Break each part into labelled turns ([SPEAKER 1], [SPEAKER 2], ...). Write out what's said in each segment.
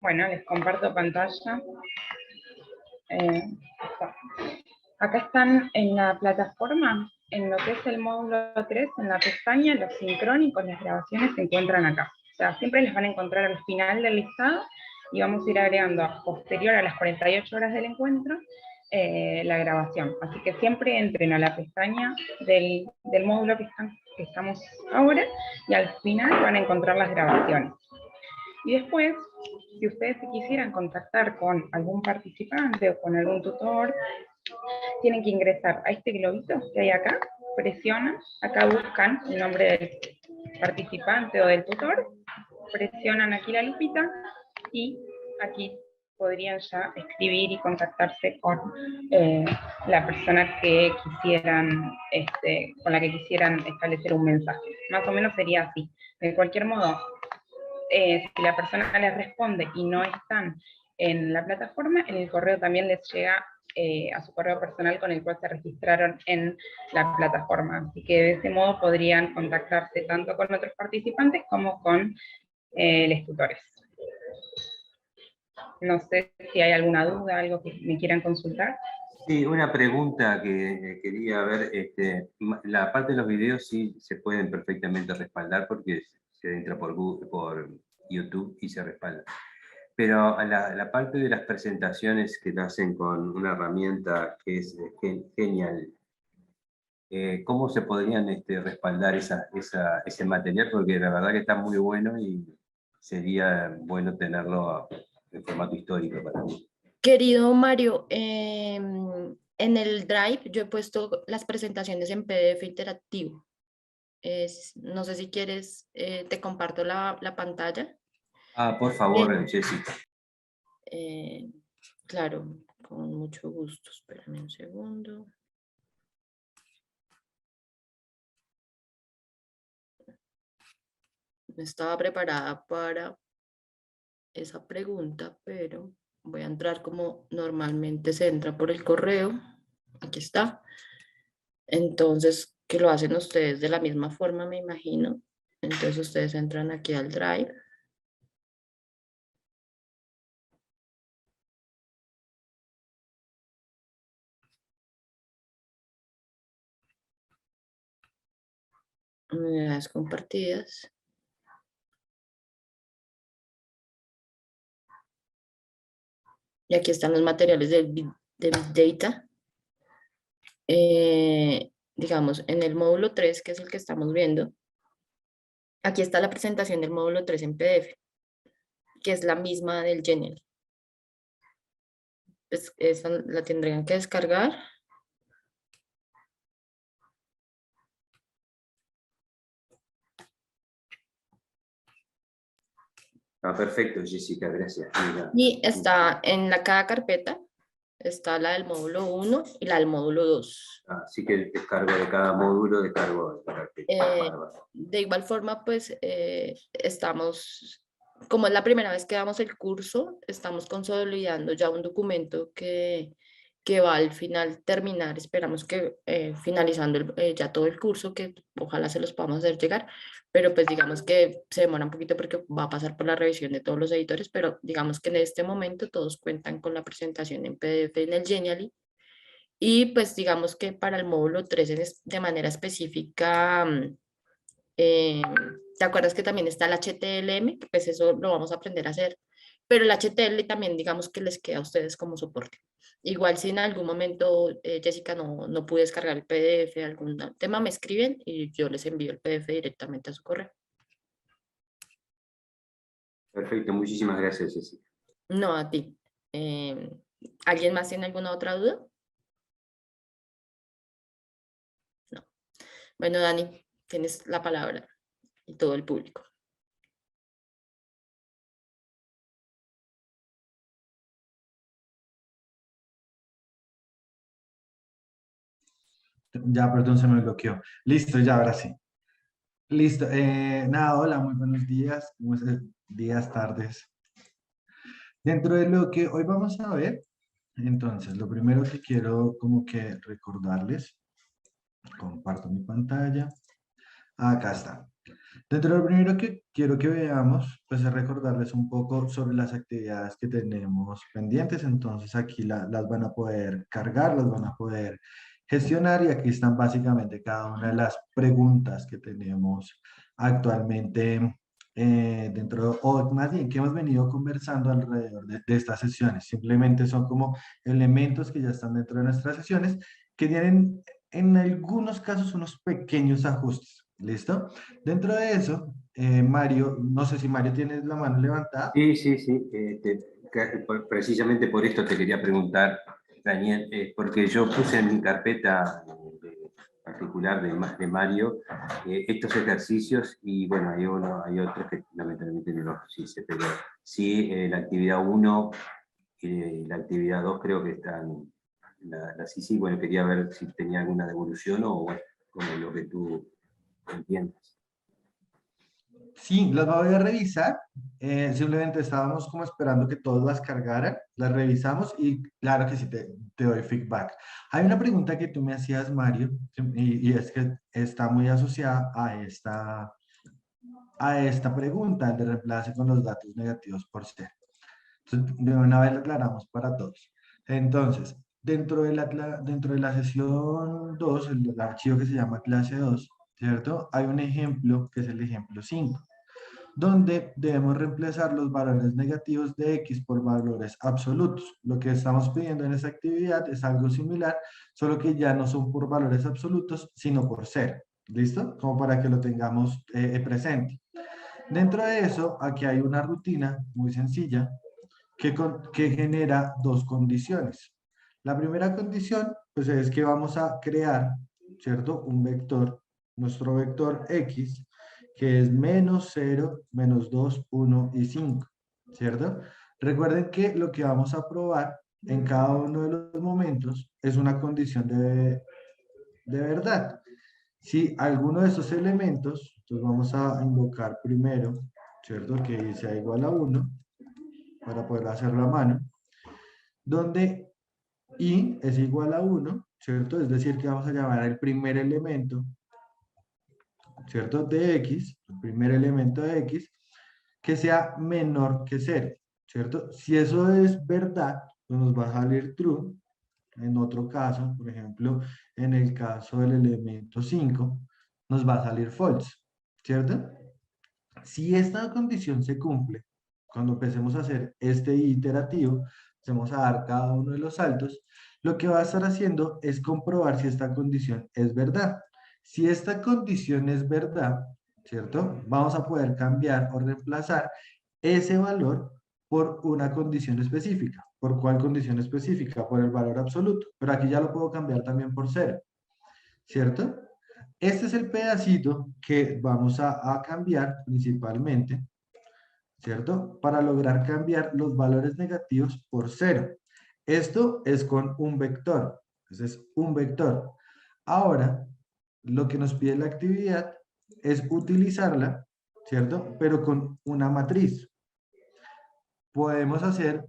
[SPEAKER 1] Bueno, les comparto pantalla. Acá están en la plataforma, en lo que es el módulo 3, en la pestaña, los sincrónicos, las grabaciones se encuentran acá. O sea, siempre las van a encontrar al final del listado y vamos a ir agregando posterior a las 48 horas del encuentro la grabación. Así que siempre entren a la pestaña del módulo que estamos ahora y al final van a encontrar las grabaciones. Y después, si ustedes se quisieran contactar con algún participante o con algún tutor, tienen que ingresar a este globito que hay acá, presionan, acá buscan el nombre del participante o del tutor, presionan aquí la lupita y aquí podrían ya escribir y contactarse con la persona que quisieran, con la que quisieran establecer un mensaje. Más o menos sería así. De cualquier modo, si la persona les responde y no están en la plataforma, en el correo también les llega a su correo personal con el cual se registraron en la plataforma. Así que de ese modo podrían contactarse tanto con otros participantes como con los tutores. No sé si hay alguna duda, algo que me quieran consultar.
[SPEAKER 2] Sí, una pregunta que quería ver, la parte de los videos sí se pueden perfectamente respaldar porque se entra por Google, por YouTube y se respalda. Pero la parte de las presentaciones que lo hacen con una herramienta que es genial, ¿cómo se podrían respaldar ese material? Porque la verdad que está muy bueno y sería bueno tenerlo en formato histórico para mí.
[SPEAKER 3] Querido Mario, en el Drive yo he puesto las presentaciones en PDF interactivo. No sé si quieres, te comparto la pantalla.
[SPEAKER 2] Ah, por favor, Jessica.
[SPEAKER 3] Claro, con mucho gusto. Espérame un segundo. No estaba preparada para esa pregunta, pero voy a entrar como normalmente se entra por el correo. Aquí está. Entonces, que lo hacen ustedes de la misma forma, me imagino. Entonces ustedes entran aquí al Drive. Unidades compartidas. Y aquí están los materiales de Big Data. Digamos, en el módulo 3, que es el que estamos viendo, aquí está la presentación del módulo 3 en PDF, que es la misma del Genial. Pues esa la tendrían que descargar.
[SPEAKER 2] Ah, perfecto, Jessica, gracias. Mira.
[SPEAKER 3] Y está en cada carpeta, está la del módulo 1 y la del módulo 2.
[SPEAKER 2] Así que el descargo de cada módulo, descargo de la carpeta.
[SPEAKER 3] De igual forma, pues estamos, como es la primera vez que damos el curso, estamos consolidando ya un documento que va al final terminar, esperamos que finalizando ya todo el curso, que ojalá se los podamos hacer llegar, pero pues digamos que se demora un poquito porque va a pasar por la revisión de todos los editores, pero digamos que en este momento todos cuentan con la presentación en PDF en el Genially. Y pues digamos que para el módulo 3 de manera específica, ¿te acuerdas que también está el HTML? Que pues eso lo vamos a aprender a hacer, pero el HTML también digamos que les queda a ustedes como soporte. Igual si en algún momento, Jessica, no pude descargar el PDF, algún tema, me escriben y yo les envío el PDF directamente a su correo.
[SPEAKER 2] Perfecto, muchísimas gracias, Jessica.
[SPEAKER 3] No, a ti. ¿Alguien más tiene alguna otra duda? No. Bueno, Dani, tienes la palabra y todo el público.
[SPEAKER 4] Ya, perdón, se me bloqueó. Listo, ya, ahora sí. Listo. Nada, hola, muy buenos días. Días, tardes. Dentro de lo que hoy vamos a ver, entonces, lo primero que quiero como que recordarles, comparto mi pantalla. Acá está. Dentro de lo primero que quiero que veamos, pues es recordarles un poco sobre las actividades que tenemos pendientes. Entonces aquí las van a poder cargar, las van a poder gestionar y aquí están básicamente cada una de las preguntas que tenemos actualmente dentro, o más bien que hemos venido conversando alrededor de estas sesiones. Simplemente son como elementos que ya están dentro de nuestras sesiones que tienen en algunos casos unos pequeños ajustes. ¿Listo? Dentro de eso, Mario, no sé si Mario tienes la mano levantada.
[SPEAKER 2] Sí, sí, sí. Precisamente por esto te quería preguntar, Daniel, porque yo puse en mi carpeta particular de Mario estos ejercicios y bueno, hay otros que lamentablemente no los hice, pero sí, la actividad 1 y la actividad 2 creo que están, las hice y bueno, quería ver si tenía alguna devolución o bueno, como lo que tú entiendas.
[SPEAKER 4] Sí, las voy a revisar. Simplemente estábamos como esperando que todos las cargaran, las revisamos y claro que sí te doy feedback. Hay una pregunta que tú me hacías, Mario, y es que está muy asociada a esta pregunta, el de reemplace con los datos negativos por cero. Entonces, de una vez lo aclaramos para todos. Entonces, dentro de la sesión 2, el archivo que se llama clase 2, ¿cierto? Hay un ejemplo que es el ejemplo 5 donde debemos reemplazar los valores negativos de x por valores absolutos. Lo que estamos pidiendo en esta actividad es algo similar, solo que ya no son por valores absolutos, sino por cero. ¿Listo? Como para que lo tengamos presente. Dentro de eso, aquí hay una rutina muy sencilla que genera dos condiciones. La primera condición, pues es que vamos a crear, ¿cierto? Un vector, nuestro vector x, que es menos 0, menos 2, 1 y 5, ¿cierto? Recuerden que lo que vamos a probar en cada uno de los momentos es una condición de verdad. Si alguno de esos elementos, entonces vamos a invocar primero, ¿cierto? Que sea igual a 1, para poder hacerlo a mano, donde i es igual a 1, ¿cierto? Es decir, que vamos a llamar al primer elemento, ¿cierto? De x, el primer elemento de x, que sea menor que 0, ¿cierto? Si eso es verdad, pues nos va a salir true. En otro caso, por ejemplo, en el caso del elemento 5, nos va a salir false, ¿cierto? Si esta condición se cumple, cuando empecemos a hacer este iterativo, empecemos a dar cada uno de los saltos, lo que va a estar haciendo es comprobar si esta condición es verdad. Si esta condición es verdad, ¿cierto? Vamos a poder cambiar o reemplazar ese valor por una condición específica. ¿Por cuál condición específica? Por el valor absoluto. Pero aquí ya lo puedo cambiar también por 0, ¿cierto? Este es el pedacito que vamos a cambiar principalmente, ¿cierto? Para lograr cambiar los valores negativos por 0. Esto es con un vector. Entonces, un vector. Ahora, lo que nos pide la actividad es utilizarla, ¿cierto? Pero con una matriz. Podemos hacer,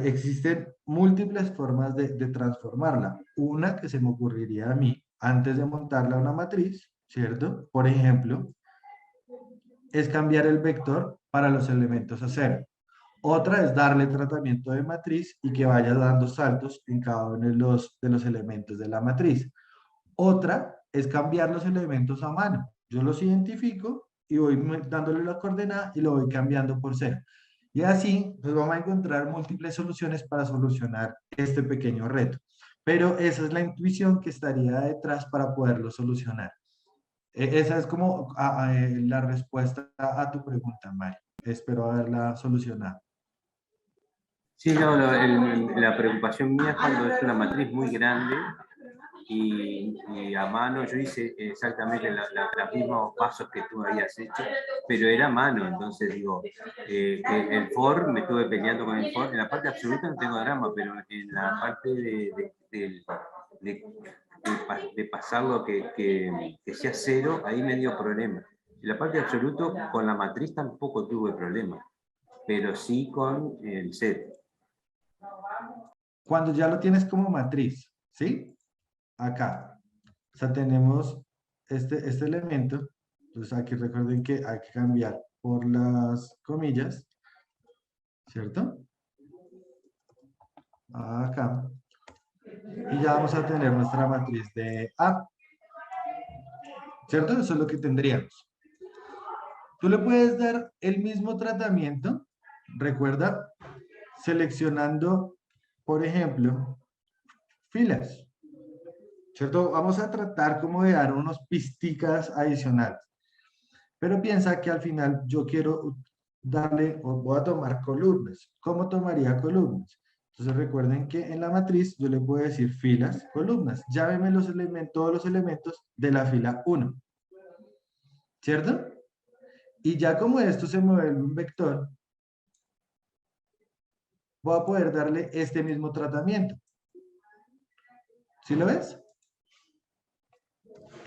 [SPEAKER 4] existen múltiples formas de transformarla. Una que se me ocurriría a mí antes de montarla a una matriz, ¿cierto? Por ejemplo, es cambiar el vector para los elementos a 0. Otra es darle tratamiento de matriz y que vaya dando saltos en cada uno de los elementos de la matriz. Otra es cambiar los elementos a mano. Yo los identifico y voy dándole la coordenada y lo voy cambiando por 0. Y así nos vamos a encontrar múltiples soluciones para solucionar este pequeño reto. Pero esa es la intuición que estaría detrás para poderlo solucionar. Esa es como la respuesta a tu pregunta, Mario. Espero haberla solucionado.
[SPEAKER 2] Sí, no, la preocupación mía es cuando es una matriz muy grande y a mano yo hice exactamente los mismos pasos que tú habías hecho, pero era a mano, entonces digo, el for, me estuve peleando con el for, en la parte absoluta no tengo drama, pero en la parte de pasarlo que sea 0, ahí me dio problema. En la parte absoluta con la matriz tampoco tuve problema, pero sí con el set.
[SPEAKER 4] Cuando ya lo tienes como matriz, ¿sí? Acá. O sea, tenemos este elemento, Entonces aquí recuerden que hay que cambiar por las comillas, ¿cierto? Acá. Y ya vamos a tener nuestra matriz de A, ¿cierto? Eso es lo que tendríamos. Tú le puedes dar el mismo tratamiento, recuerda, seleccionando, por ejemplo, filas, ¿cierto? Vamos a tratar como de dar unos pisticas adicionales. Pero piensa que al final yo quiero darle, o voy a tomar columnas. ¿Cómo tomaría columnas? Entonces recuerden que en la matriz yo le puedo decir filas, columnas. Llámeme los elementos, todos los elementos de la fila 1. ¿Cierto? Y ya como esto se mueve en un vector, voy a poder darle este mismo tratamiento. ¿Sí lo ves?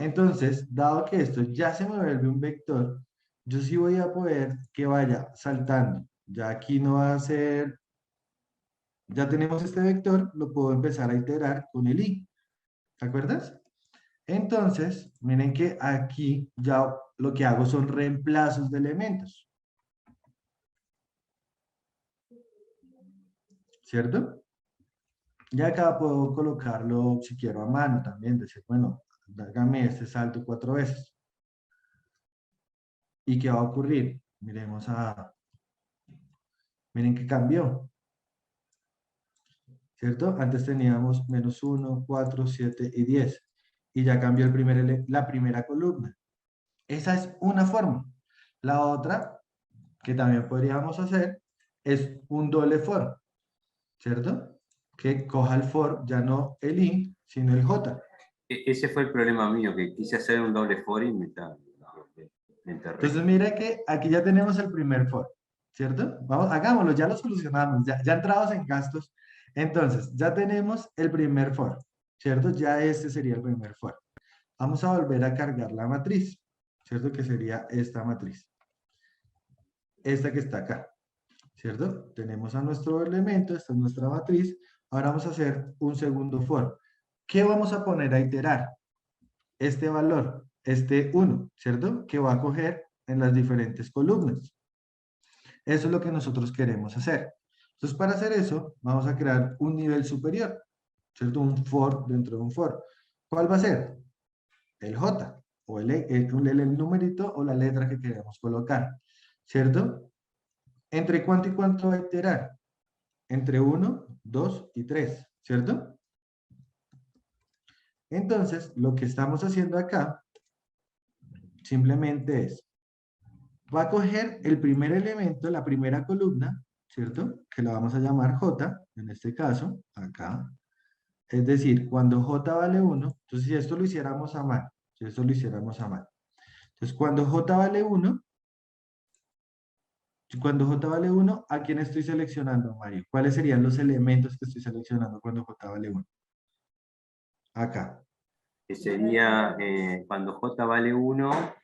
[SPEAKER 4] Entonces, dado que esto ya se me vuelve un vector, yo sí voy a poder que vaya saltando. Ya aquí no va a ser, ya tenemos este vector, lo puedo empezar a iterar con el i. ¿Te acuerdas? Entonces, miren que aquí ya lo que hago son reemplazos de elementos. ¿Cierto? Y acá puedo colocarlo, si quiero, a mano también, decir, bueno, hágame este salto 4 veces. ¿Y qué va a ocurrir? Miremos miren que cambió, ¿cierto? Antes teníamos -1, 4, 7 y 10. Y ya cambió la primera columna. Esa es una forma. La otra, que también podríamos hacer, es un doble for, ¿cierto? Que coja el for, ya no el i, sino el j.
[SPEAKER 2] Ese fue el problema mío, que quise hacer un doble for y me enterré.
[SPEAKER 4] Entonces mira que aquí ya tenemos el primer for, ¿cierto? Vamos, hagámoslo, ya lo solucionamos, ya entrados en gastos. Entonces, ya tenemos el primer for, ¿cierto? Ya este sería el primer for. Vamos a volver a cargar la matriz, ¿cierto? Que sería esta matriz. Esta que está acá, ¿cierto? Tenemos a nuestro elemento, esta es nuestra matriz. Ahora vamos a hacer un segundo for. ¿Qué vamos a poner a iterar? Este valor, este 1, ¿cierto? Que va a coger en las diferentes columnas. Eso es lo que nosotros queremos hacer. Entonces, para hacer eso, vamos a crear un nivel superior, ¿cierto? Un for dentro de un for. ¿Cuál va a ser? El J, o el numerito o la letra que queremos colocar, ¿cierto? ¿Entre cuánto y cuánto va a iterar? Entre 1, 2 y 3, ¿cierto? Entonces, lo que estamos haciendo acá, simplemente es, va a coger el primer elemento, la primera columna, ¿cierto? Que la vamos a llamar J, en este caso, acá. Es decir, cuando J vale 1, entonces si esto lo hiciéramos a mano, entonces cuando J vale 1, ¿a quién estoy seleccionando, Mario? ¿Cuáles serían los elementos que estoy seleccionando cuando J vale 1? Acá.
[SPEAKER 2] Que sería, cuando J vale 1,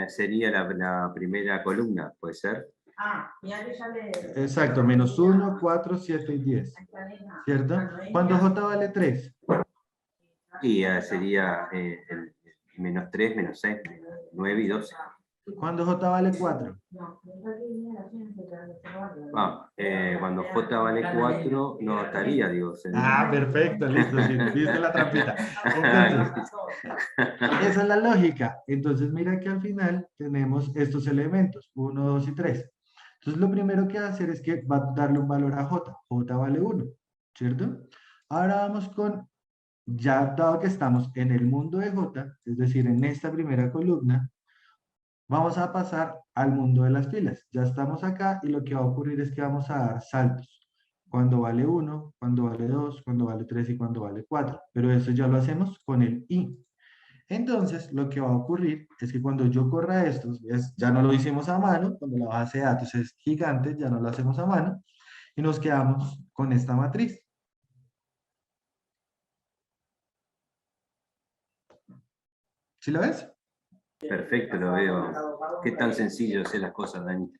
[SPEAKER 2] sería la primera columna, ¿puede ser?
[SPEAKER 5] Ya que ya le...
[SPEAKER 4] Exacto, -1, 4, 7 y 10. ¿Cierto? Cuando J vale 3.
[SPEAKER 2] Y sería el -3, -6, -9 y 12.
[SPEAKER 4] Cuando J vale 4.
[SPEAKER 2] Cuando J vale 4, no estaría, digo.
[SPEAKER 4] Perfecto, listo, sí, viste la trampita. Entonces, esa es la lógica. Entonces, mira que al final tenemos estos elementos, 1, 2 y 3. Entonces, lo primero que va a hacer es que va a darle un valor a J. J vale 1, ¿cierto? Ahora vamos con, ya dado que estamos en el mundo de J, es decir, en esta primera columna, vamos a pasar al mundo de las filas. Ya estamos acá y lo que va a ocurrir es que vamos a dar saltos. Cuando vale 1, cuando vale 2, cuando vale 3 y cuando vale 4. Pero eso ya lo hacemos con el i. Entonces, lo que va a ocurrir es que cuando yo corra estos, ya no lo hicimos a mano, cuando la base de datos es gigante, ya no lo hacemos a mano, y nos quedamos con esta matriz. ¿Sí lo ves?
[SPEAKER 2] Perfecto, lo veo. Qué tan sencillo hacer las cosas, Dani.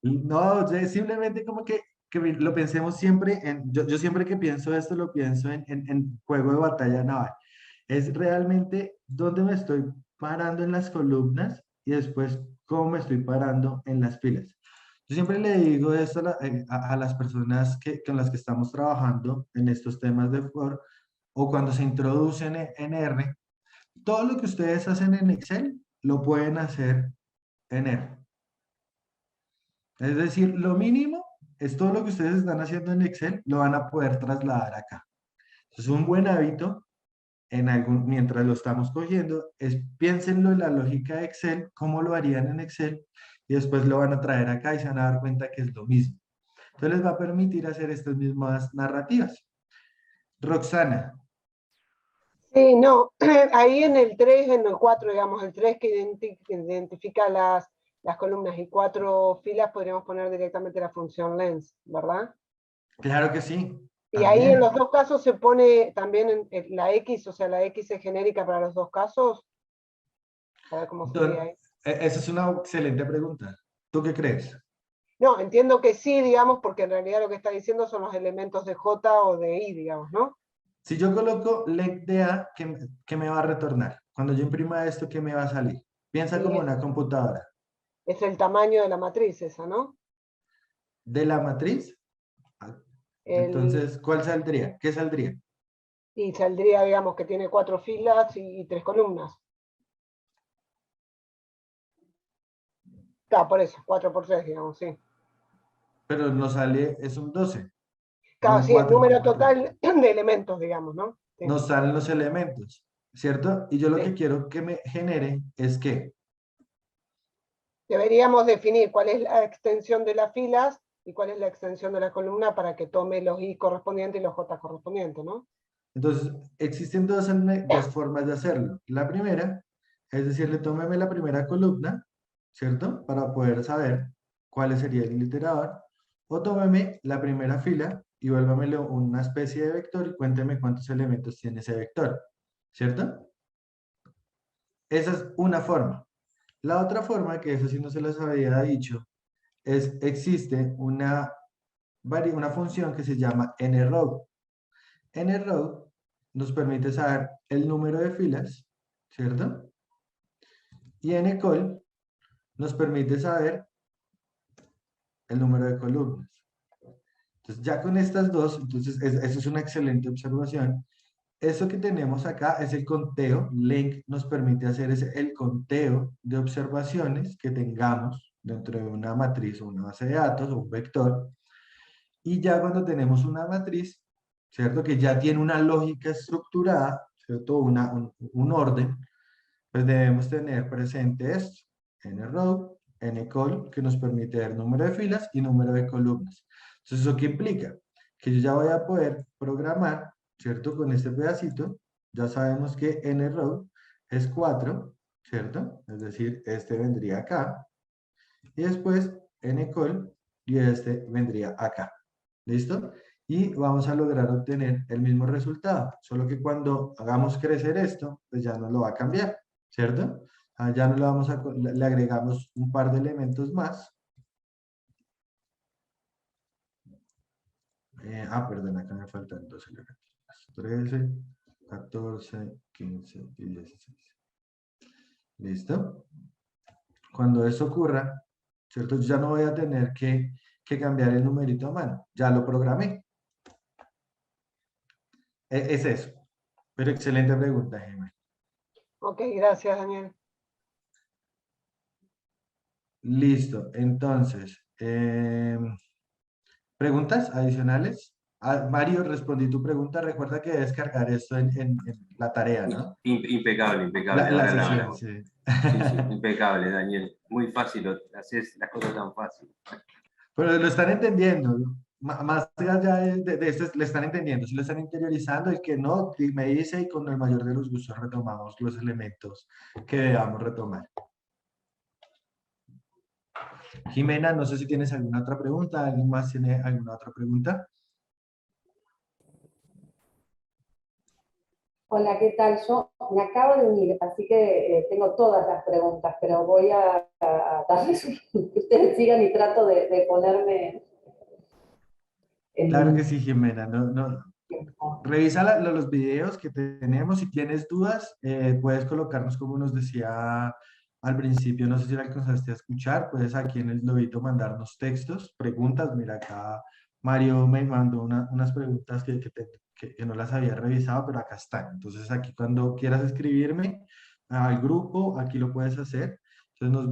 [SPEAKER 4] No, simplemente como que lo pensemos siempre yo siempre que pienso esto lo pienso en juego de batalla naval. Es realmente dónde me estoy parando en las columnas y después cómo me estoy parando en las filas. Yo siempre le digo esto a las personas con las que estamos trabajando en estos temas de for o cuando se introducen en R. Todo lo que ustedes hacen en Excel lo pueden hacer en R. Es decir, lo mínimo es todo lo que ustedes están haciendo en Excel, lo van a poder trasladar acá. Entonces, un buen hábito, mientras lo estamos cogiendo, es piénsenlo en la lógica de Excel, cómo lo harían en Excel, y después lo van a traer acá y se van a dar cuenta que es lo mismo. Entonces, les va a permitir hacer estas mismas narrativas. Roxana.
[SPEAKER 5] Sí, no, ahí en el 3, en el 4, digamos, el 3 que identifica las columnas y 4 filas, podríamos poner directamente la función lens, ¿verdad?
[SPEAKER 4] Claro que sí.
[SPEAKER 5] Y ahí en
[SPEAKER 4] También.
[SPEAKER 5] los dos casos se pone también la X, o sea, la X es genérica para los dos casos. A ver cómo sería ahí.
[SPEAKER 4] Esa es una excelente pregunta. ¿Tú qué crees?
[SPEAKER 5] No, entiendo que sí, digamos, porque en realidad lo que está diciendo son los elementos de J o de I, digamos, ¿no?
[SPEAKER 4] Si yo coloco length de A, ¿qué me va a retornar? Cuando yo imprima esto, ¿qué me va a salir? Piensa
[SPEAKER 5] Y
[SPEAKER 4] como una computadora.
[SPEAKER 5] es el tamaño de la matriz esa, ¿no?
[SPEAKER 4] De la matriz. Entonces, ¿cuál saldría? ¿Qué saldría?
[SPEAKER 5] Y saldría, digamos, que tiene 4 filas y 3 columnas. Claro, por eso, 4 por 3, digamos, sí.
[SPEAKER 4] Pero nos sale, es un 12, no
[SPEAKER 5] Claro,
[SPEAKER 4] un
[SPEAKER 5] sí, el
[SPEAKER 4] 4 por
[SPEAKER 5] número
[SPEAKER 4] 4.
[SPEAKER 5] total de elementos, digamos, ¿no? Sí,
[SPEAKER 4] Nos salen los elementos, ¿cierto? Y yo lo que
[SPEAKER 5] sí.
[SPEAKER 4] quiero que me genere es que,
[SPEAKER 5] Deberíamos definir cuál es la extensión de las filas y cuál es la extensión de la columna para que tome los I correspondientes y los J correspondientes, ¿no?
[SPEAKER 4] entonces, existen dos formas de hacerlo. La primera es decirle, tómeme la primera columna, ¿cierto? Para poder saber cuál sería el iterador. O tómeme la primera fila y vuélvamelo una especie de vector y cuénteme cuántos elementos tiene ese vector, ¿cierto? Esa es una forma. La otra forma, que eso sí no se los había dicho, existe una función que se llama nrow. Nrow nos permite saber el número de filas, ¿cierto? Y ncol nos permite saber el número de columnas. Entonces, ya con estas dos, entonces, eso es una excelente observación. Eso que tenemos acá es el conteo. Length nos permite hacer el conteo de observaciones que tengamos dentro de una matriz o una base de datos o un vector. Y ya cuando tenemos una matriz, ¿cierto? Que ya tiene una lógica estructurada, ¿cierto? Un orden, pues debemos tener presente esto. nrow, ncol, que nos permite ver número de filas y número de columnas. Entonces, ¿eso qué implica? Que yo ya voy a poder programar, ¿cierto? Con este pedacito, ya sabemos que nrow es 4, ¿cierto? Es decir, este vendría acá. Y después ncol y este vendría acá. ¿Listo? Y vamos a lograr obtener el mismo resultado, solo que cuando hagamos crecer esto, pues ya no lo va a cambiar, ¿cierto? Ya no le agregamos un par de elementos más. Perdón, acá me faltan dos elementos. 13, 14, 15 y 16. ¿Listo? Cuando eso ocurra, ¿cierto? Yo ya no voy a tener que cambiar el numerito a mano, ya lo programé. Es eso. Pero excelente pregunta, Gemma.
[SPEAKER 5] Ok, gracias, Daniel.
[SPEAKER 4] Listo. Entonces, ¿preguntas adicionales? Mario, respondí tu pregunta. Recuerda que debes cargar esto en la tarea, ¿no?
[SPEAKER 2] Impecable, impecable.
[SPEAKER 4] La
[SPEAKER 2] Ahora
[SPEAKER 4] sesión, sí.
[SPEAKER 2] sí, sí, impecable, Daniel. Muy fácil, haces las cosas tan fácil.
[SPEAKER 4] Pero lo están entendiendo. Más allá de esto, le están entendiendo. Si lo están interiorizando, el que no, me dice y con el mayor de los gustos retomamos los elementos que debamos retomar. Jimena, no sé si tienes alguna otra pregunta. ¿Alguien más tiene alguna otra pregunta?
[SPEAKER 6] Hola, ¿qué tal? Yo me acabo de unir, así que tengo todas las preguntas, pero voy a darles que ustedes sigan y trato de ponerme en...
[SPEAKER 4] Claro que sí, Jimena. No,
[SPEAKER 6] tiempo.
[SPEAKER 4] Revisa los videos que tenemos. Si tienes dudas, puedes colocarnos como nos decía al principio. No sé si la alcanzaste a escuchar. Puedes aquí en el lobito mandarnos textos, preguntas. Mira, acá Mario me mandó unas preguntas que no las había revisado, pero acá están. Entonces, aquí cuando quieras escribirme al grupo, aquí lo puedes hacer. Entonces,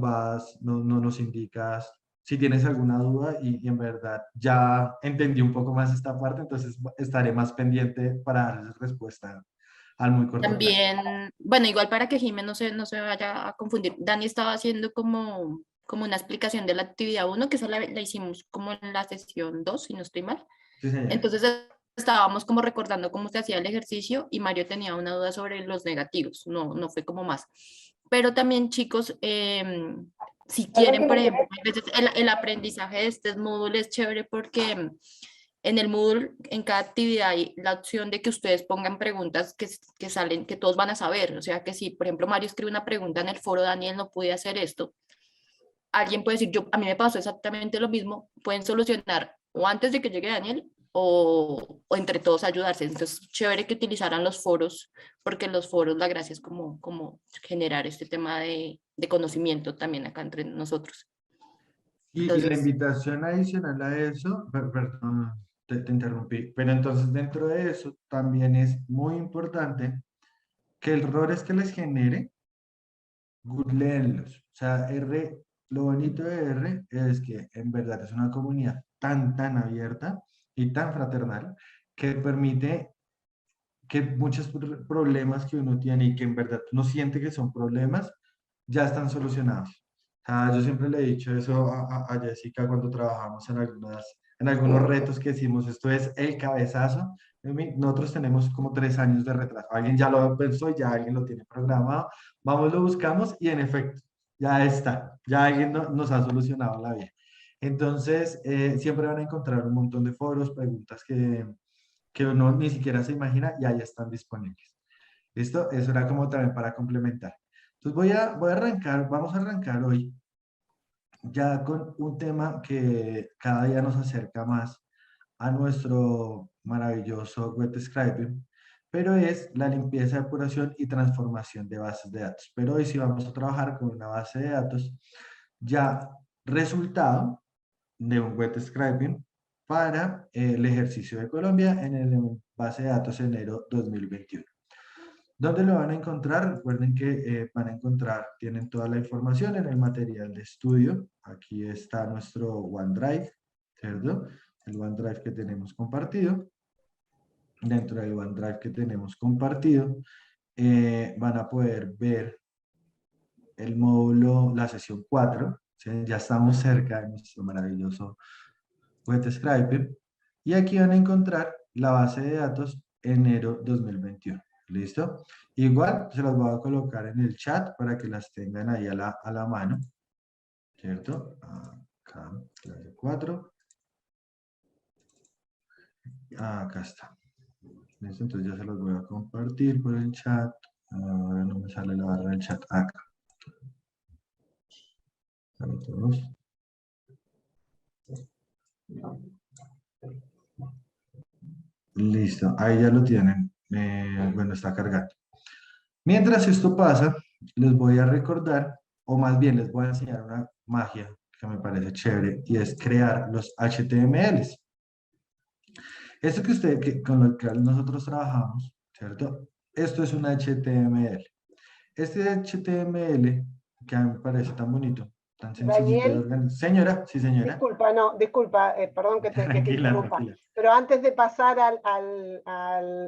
[SPEAKER 4] nos indicas si tienes alguna duda y en verdad ya entendí un poco más esta parte, entonces estaré más pendiente para darles respuesta al muy corto plazo.
[SPEAKER 3] También, bueno, igual para que Jimé no se vaya a confundir, Dani estaba haciendo como una explicación de la actividad 1, que esa la hicimos como en la sesión 2, si no estoy mal.
[SPEAKER 4] Sí, señor.
[SPEAKER 3] Entonces estábamos como recordando cómo se hacía el ejercicio y Mario tenía una duda sobre los negativos, no fue como más. Pero también, chicos, si quieren, por ejemplo, a veces el aprendizaje de este Moodle es chévere porque en el Moodle, en cada actividad hay la opción de que ustedes pongan preguntas que salen, que todos van a saber. O sea, que si, por ejemplo, Mario escribe una pregunta en el foro, Daniel, no pude hacer esto, alguien puede decir, a mí me pasó exactamente lo mismo, pueden solucionar o antes de que llegue Daniel o entre todos ayudarse. Entonces, chévere que utilizaran los foros, porque los foros, la gracia es como generar este tema de conocimiento también acá entre nosotros.
[SPEAKER 4] Y la
[SPEAKER 3] Entonces,
[SPEAKER 4] invitación adicional a eso, perdón, te interrumpí, pero entonces dentro de eso también es muy importante que errores que les genere, googleenlos. O sea, lo bonito de R es que en verdad es una comunidad tan abierta y tan fraternal que permite que muchos problemas que uno tiene y que en verdad uno siente que son problemas, ya están solucionados. Yo siempre le he dicho eso a Jessica cuando trabajamos en algunos retos que hicimos. Esto es el cabezazo. Nosotros tenemos como 3 años de retraso. Alguien ya lo pensó, ya alguien lo tiene programado. Vamos, lo buscamos y en efecto, ya está. Ya alguien nos ha solucionado la vida. Entonces, siempre van a encontrar un montón de foros, preguntas que uno ni siquiera se imagina y ahí están disponibles. ¿Listo? Eso era como también para complementar. Entonces voy a arrancar, vamos a arrancar hoy ya con un tema que cada día nos acerca más a nuestro maravilloso web scraping, pero es la limpieza, depuración y transformación de bases de datos. Pero hoy sí vamos a trabajar con una base de datos ya resultado de un web scraping para el ejercicio de Colombia en el base de datos enero 2021. ¿Dónde lo van a encontrar? Recuerden que van a encontrar, tienen toda la información en el material de estudio. Aquí está nuestro OneDrive, ¿cierto? El OneDrive que tenemos compartido. Dentro del OneDrive que tenemos compartido, van a poder ver el módulo, la sesión 4. ¿Sí? Ya estamos cerca de nuestro maravilloso web scraper. Y aquí van a encontrar la base de datos enero 2021. ¿Listo? Igual se las voy a colocar en el chat para que las tengan ahí a la mano. ¿Cierto? Acá, clase 4. Acá está. ¿Listo? Entonces ya se los voy a compartir por el chat. Ahora no me sale la barra del chat. Acá. Para todos. Listo, ahí ya lo tienen. Bueno, está cargando. Mientras esto pasa, les voy a recordar, o más bien les voy a enseñar una magia que me parece chévere, y es crear los HTMLs. Esto con lo que nosotros trabajamos, ¿cierto? Esto es un HTML. Este HTML, que a mí me parece tan bonito, tan sencillito de organizar. Señora, sí señora.
[SPEAKER 5] Disculpa, perdón que te interrumpa.
[SPEAKER 4] Tranquila.
[SPEAKER 5] Pero antes de pasar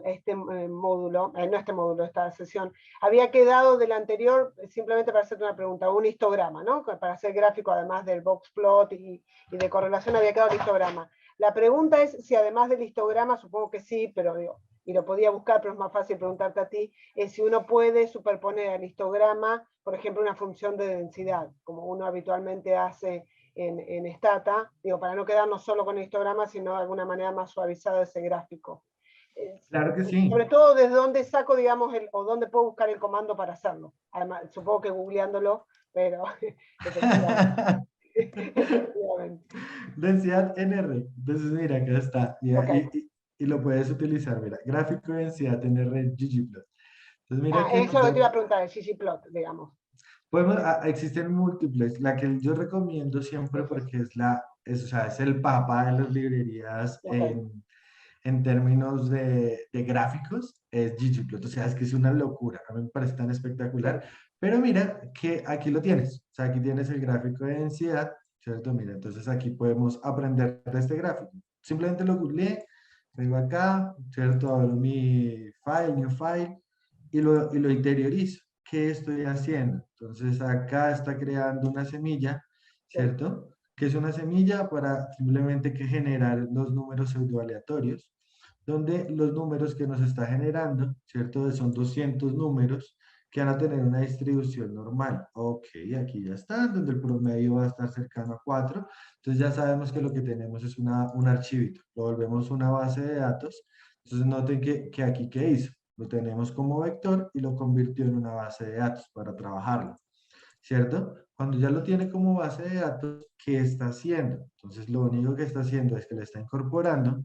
[SPEAKER 5] este módulo, no este módulo, esta sesión, había quedado del anterior, simplemente para hacerte una pregunta, un histograma, ¿no? Para hacer gráfico, además del boxplot y de correlación, había quedado el histograma. La pregunta es si además del histograma, supongo que sí, pero digo, y lo podía buscar, pero es más fácil preguntarte a ti, es si uno puede superponer al histograma, por ejemplo, una función de densidad, como uno habitualmente hace en Stata, digo, para no quedarnos solo con el histograma, sino de alguna manera más suavizado ese gráfico.
[SPEAKER 4] Claro que sí.
[SPEAKER 5] Sobre todo desde dónde saco, digamos, o dónde puedo buscar el comando para hacerlo. Además, supongo que googleándolo, pero
[SPEAKER 4] Densidad NR. Entonces, mira, acá está.
[SPEAKER 5] Okay.
[SPEAKER 4] y lo puedes utilizar, mira, gráfico de densidad en R ggplot. Entonces mira que
[SPEAKER 5] Eso te iba a preguntar, el ggplot, digamos.
[SPEAKER 4] existen múltiples, la que yo recomiendo siempre porque o sea, es el papá de las librerías
[SPEAKER 5] Ok.
[SPEAKER 4] en términos de gráficos, es ggplot, o sea, es que es una locura, a mí me parece tan espectacular, pero mira que aquí lo tienes, o sea, aquí tienes el gráfico de densidad, ¿cierto? Mira, entonces aquí podemos aprender de este gráfico, simplemente lo googleé, vengo acá, ¿cierto? Abro mi file, new file, y lo interiorizo. ¿Qué estoy haciendo? Entonces acá está creando una semilla, ¿cierto? Que es una semilla para simplemente que generar los números pseudoaleatorios, donde los números que nos está generando, ¿cierto? Son 200 números que van a tener una distribución normal. Ok, aquí ya está, donde el promedio va a estar cercano a 4. Entonces ya sabemos que lo que tenemos es un archivito. Lo volvemos una base de datos. Entonces noten que aquí, ¿qué hizo? Lo tenemos como vector y lo convirtió en una base de datos para trabajarlo, ¿cierto? Cuando ya lo tiene como base de datos, ¿qué está haciendo? Entonces lo único que está haciendo es que le está incorporando,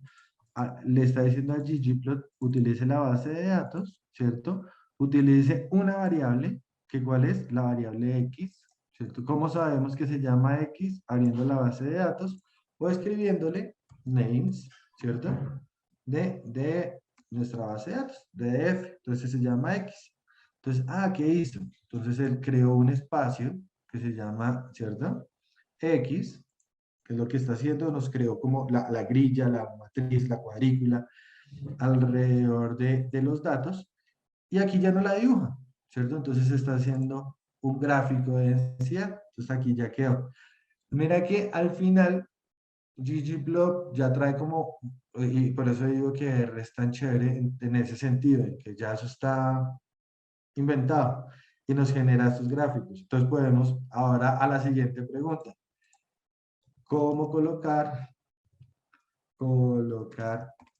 [SPEAKER 4] le está diciendo a ggplot, utilice la base de datos, ¿cierto? Utilice una variable, que ¿cuál es? La variable x, ¿cierto? ¿Cómo sabemos que se llama x? Abriendo la base de datos o escribiéndole names, ¿cierto? De nuestra base de datos, de f, entonces se llama x. Entonces, ¿qué hizo? Entonces él creó un espacio que se llama, ¿cierto? X, que es lo que está haciendo, nos creó como la grilla, la matriz, la cuadrícula alrededor de los datos, y aquí ya no la dibuja, ¿cierto? Entonces está haciendo un gráfico de densidad, entonces aquí ya quedó. Mira que al final ggplot ya trae como, y por eso digo que R es tan chévere en ese sentido, en que ya eso está inventado y nos genera estos gráficos. Entonces podemos ahora a la siguiente pregunta. ¿Cómo colocar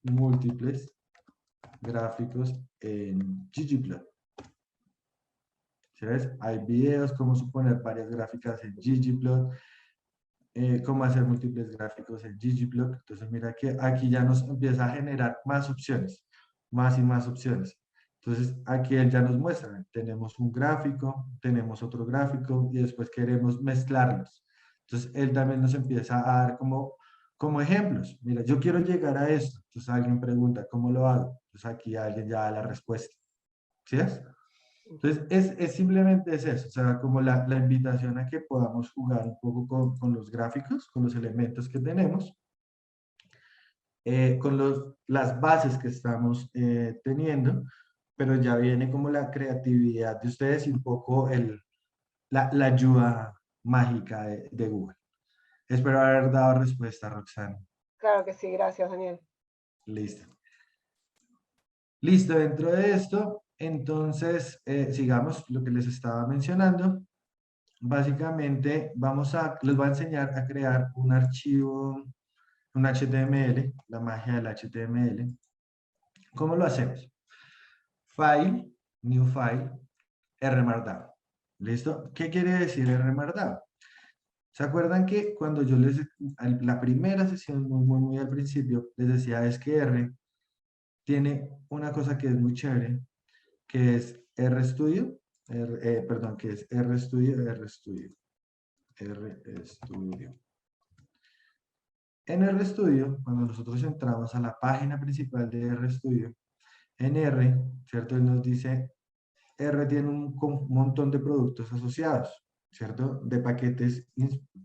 [SPEAKER 4] múltiples gráficos en ggplot? ¿Sí ves? Hay videos, cómo suponer varias gráficas en ggplot, cómo hacer múltiples gráficos en ggplot. Entonces mira que aquí ya nos empieza a generar más opciones, más y más opciones. Entonces aquí él ya nos muestra, tenemos un gráfico, tenemos otro gráfico y después queremos mezclarlos. Entonces él también nos empieza a dar como ejemplos. Mira, yo quiero llegar a esto. Entonces alguien pregunta, ¿cómo lo hago? Entonces aquí alguien ya da la respuesta. ¿Sí es? Entonces es simplemente es eso, o sea, como la invitación a que podamos jugar un poco con los gráficos, con los elementos que tenemos, con las bases que estamos teniendo, pero ya viene como la creatividad de ustedes y un poco la ayuda mágica de Google. Espero haber dado respuesta, Roxana.
[SPEAKER 5] Claro que sí, gracias, Daniel.
[SPEAKER 4] Listo. Listo, dentro de esto, entonces, sigamos lo que les estaba mencionando. Básicamente, les voy a enseñar a crear un archivo, un HTML, la magia del HTML. ¿Cómo lo hacemos? File, New File, rmarkdown. ¿Listo? ¿Qué quiere decir rmarkdown? ¿Se acuerdan que cuando yo la primera sesión, muy al principio, les decía es que R tiene una cosa que es muy chévere, que es RStudio, perdón, que es RStudio. En RStudio, cuando nosotros entramos a la página principal de RStudio, en R, ¿cierto? Él nos dice, R tiene un montón de productos asociados, ¿cierto? De paquetes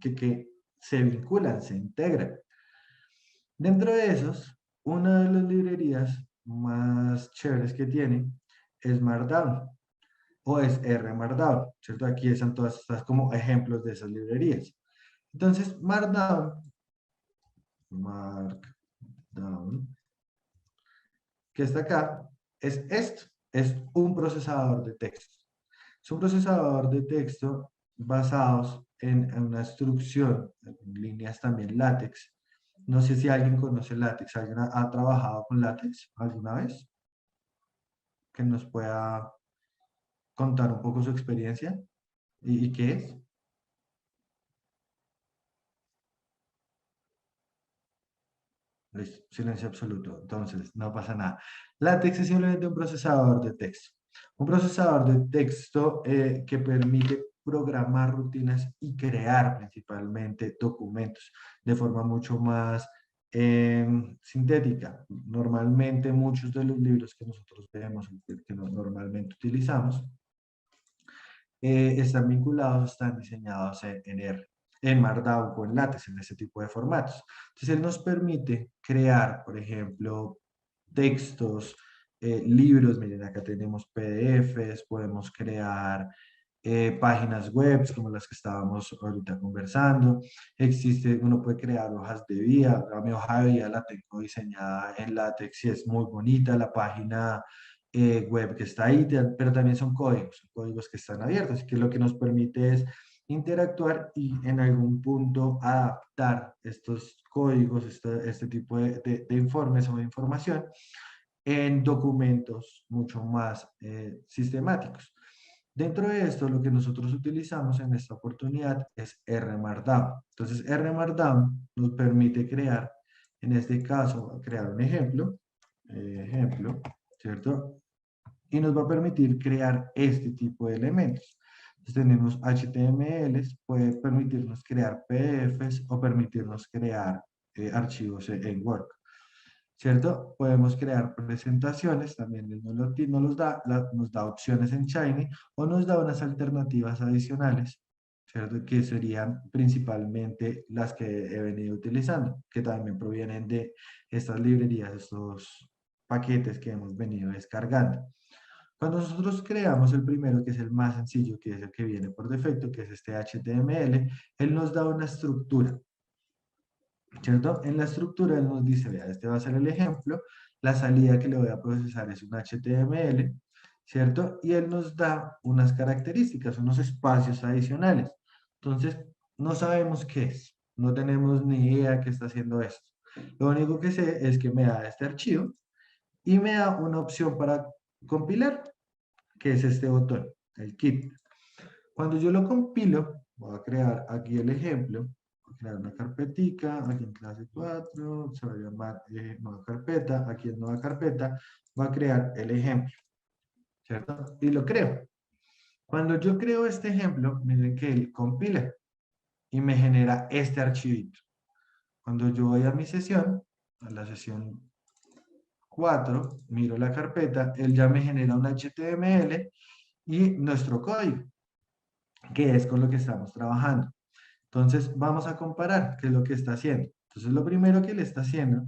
[SPEAKER 4] que se vinculan, se integran. Dentro de esos, una de las librerías más chéveres que tiene es Markdown o es R Markdown, ¿cierto? Aquí están todas estas como ejemplos de esas librerías. Entonces, Markdown, que está acá, es esto, es un procesador de texto. Es un procesador de texto basados en una instrucción, en líneas también látex. No sé si alguien conoce látex, ¿alguien ha trabajado con látex alguna vez? Que nos pueda contar un poco su experiencia y qué es. Listo, silencio absoluto. Entonces, no pasa nada. LaTeX es simplemente un procesador de texto. Un procesador de texto que permite programar rutinas y crear principalmente documentos de forma mucho más sintética. Normalmente muchos de los libros que nosotros vemos, que normalmente utilizamos, están vinculados, están diseñados en R, en Markdown o en LaTeX, en ese tipo de formatos. Entonces, él nos permite crear, por ejemplo, textos, libros, miren, acá tenemos PDFs, podemos crear páginas web como las que estábamos ahorita conversando. Existe, uno puede crear hojas de vida. Mi hoja de vida la tengo diseñada en LaTeX y es muy bonita la página web que está ahí, pero también son códigos que están abiertos, así que lo que nos permite es interactuar y en algún punto adaptar estos códigos, este tipo de informes o de información en documentos mucho más sistemáticos. Dentro de esto, lo que nosotros utilizamos en esta oportunidad es R Markdown. Entonces, R Markdown nos permite crear, en este caso, crear un ejemplo, ¿cierto? Y nos va a permitir crear este tipo de elementos. Entonces, tenemos HTMLs, puede permitirnos crear PDFs o permitirnos crear archivos en Word. ¿Cierto? Podemos crear presentaciones, también nos da opciones en Shiny o nos da unas alternativas adicionales, ¿cierto? Que serían principalmente las que he venido utilizando, que también provienen de estas librerías, estos paquetes que hemos venido descargando. Cuando nosotros creamos el primero, que es el más sencillo, que es el que viene por defecto, que es este HTML, él nos da una estructura. ¿Cierto? En la estructura él nos dice, vea, este va a ser el ejemplo, la salida que le voy a procesar es un HTML, ¿cierto? Y él nos da unas características, unos espacios adicionales. Entonces, no sabemos qué es, no tenemos ni idea qué está haciendo esto. Lo único que sé es que me da este archivo y me da una opción para compilar, que es este botón, el kit. Cuando yo lo compilo, voy a crear aquí el ejemplo, crear una carpetica, aquí en clase 4, se va a llamar nueva carpeta, aquí en nueva carpeta, va a crear el ejemplo, ¿cierto? Y lo creo. Cuando yo creo este ejemplo, miren que él compila y me genera este archivito. Cuando yo voy a mi sesión, a la sesión 4, miro la carpeta, él ya me genera un HTML y nuestro código, que es con lo que estamos trabajando. Entonces, vamos a comparar qué es lo que está haciendo. Entonces, lo primero que le está haciendo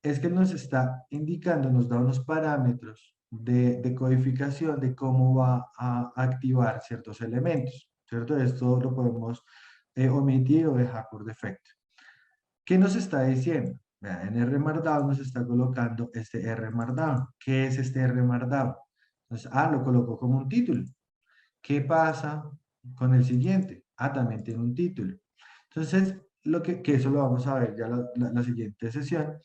[SPEAKER 4] es que nos está indicando, nos da unos parámetros de codificación de cómo va a activar ciertos elementos, ¿cierto? Esto lo podemos omitir o dejar por defecto. ¿Qué nos está diciendo? En R Markdown nos está colocando este R Markdown. ¿Qué es este R Markdown? Entonces, lo colocó como un título. ¿Qué pasa con el siguiente? También tiene un título. Entonces, que eso lo vamos a ver ya la siguiente sesión,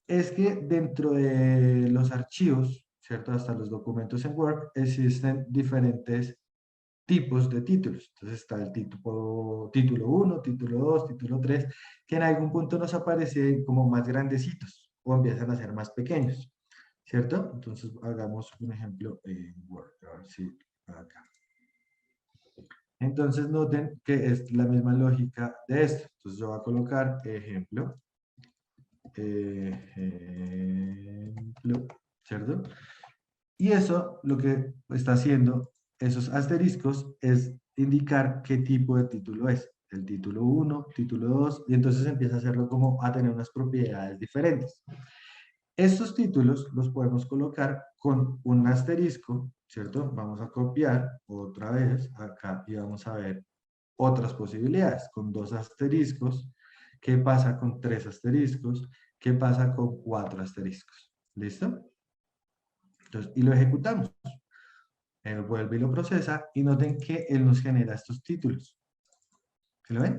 [SPEAKER 4] es que dentro de los archivos, ¿cierto? Hasta los documentos en Word, existen diferentes tipos de títulos. Entonces está el título 1, título 2, título 3, que en algún punto nos aparecen como más grandecitos o empiezan a ser más pequeños, ¿cierto? Entonces hagamos un ejemplo en Word, a ver si acá. Entonces noten que es la misma lógica de esto. Entonces yo voy a colocar ejemplo, ¿cierto? Y eso lo que está haciendo esos asteriscos es indicar qué tipo de título es. El título 1, título 2, y entonces empieza a hacerlo como a tener unas propiedades diferentes. Estos títulos los podemos colocar con un asterisco, ¿cierto? Vamos a copiar otra vez acá y vamos a ver otras posibilidades, con 2 asteriscos. ¿Qué pasa con 3 asteriscos? ¿Qué pasa con 4 asteriscos? ¿Listo? Entonces, y lo ejecutamos. Él vuelve y lo procesa y noten que él nos genera estos títulos. ¿Se lo ven?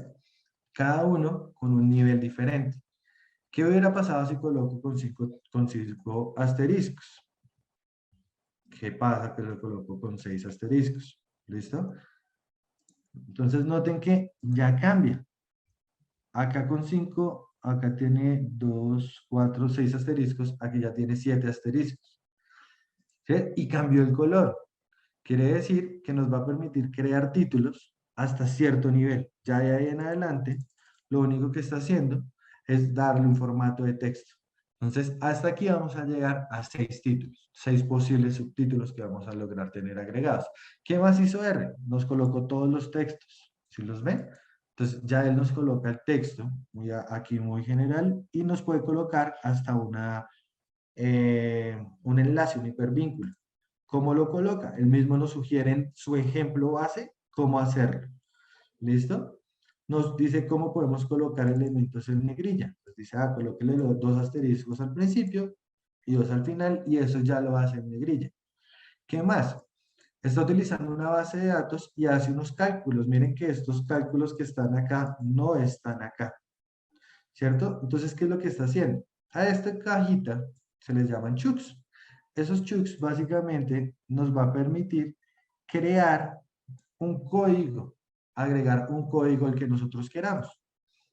[SPEAKER 4] Cada uno con un nivel diferente. ¿Qué hubiera pasado si coloco con 5 asteriscos? ¿Qué pasa que lo coloco con 6 asteriscos? ¿Listo? Entonces noten que ya cambia. Acá con 5 acá tiene 2, 4, 6 asteriscos, aquí ya tiene 7 asteriscos. ¿Sí? Y cambió el color. Quiere decir que nos va a permitir crear títulos hasta cierto nivel. Ya de ahí en adelante, lo único que está haciendo es darle un formato de texto. Entonces, hasta aquí vamos a llegar a 6 títulos, 6 posibles subtítulos que vamos a lograr tener agregados. ¿Qué más hizo R? Nos colocó todos los textos. ¿Sí los ven? Entonces, ya él nos coloca el texto, aquí muy general, y nos puede colocar hasta un enlace, un hipervínculo. ¿Cómo lo coloca? Él mismo nos sugiere en su ejemplo base cómo hacerlo. ¿Listo? Nos dice cómo podemos colocar elementos en negrilla. Nos dice, colóquele los 2 asteriscos al principio y 2 al final, y eso ya lo hace en negrilla. ¿Qué más? Está utilizando una base de datos y hace unos cálculos. Miren que estos cálculos que están acá no están acá. ¿Cierto? Entonces, ¿qué es lo que está haciendo? A esta cajita se les llaman chunks. Esos chunks básicamente nos va a permitir crear un código, agregar un código al que nosotros queramos,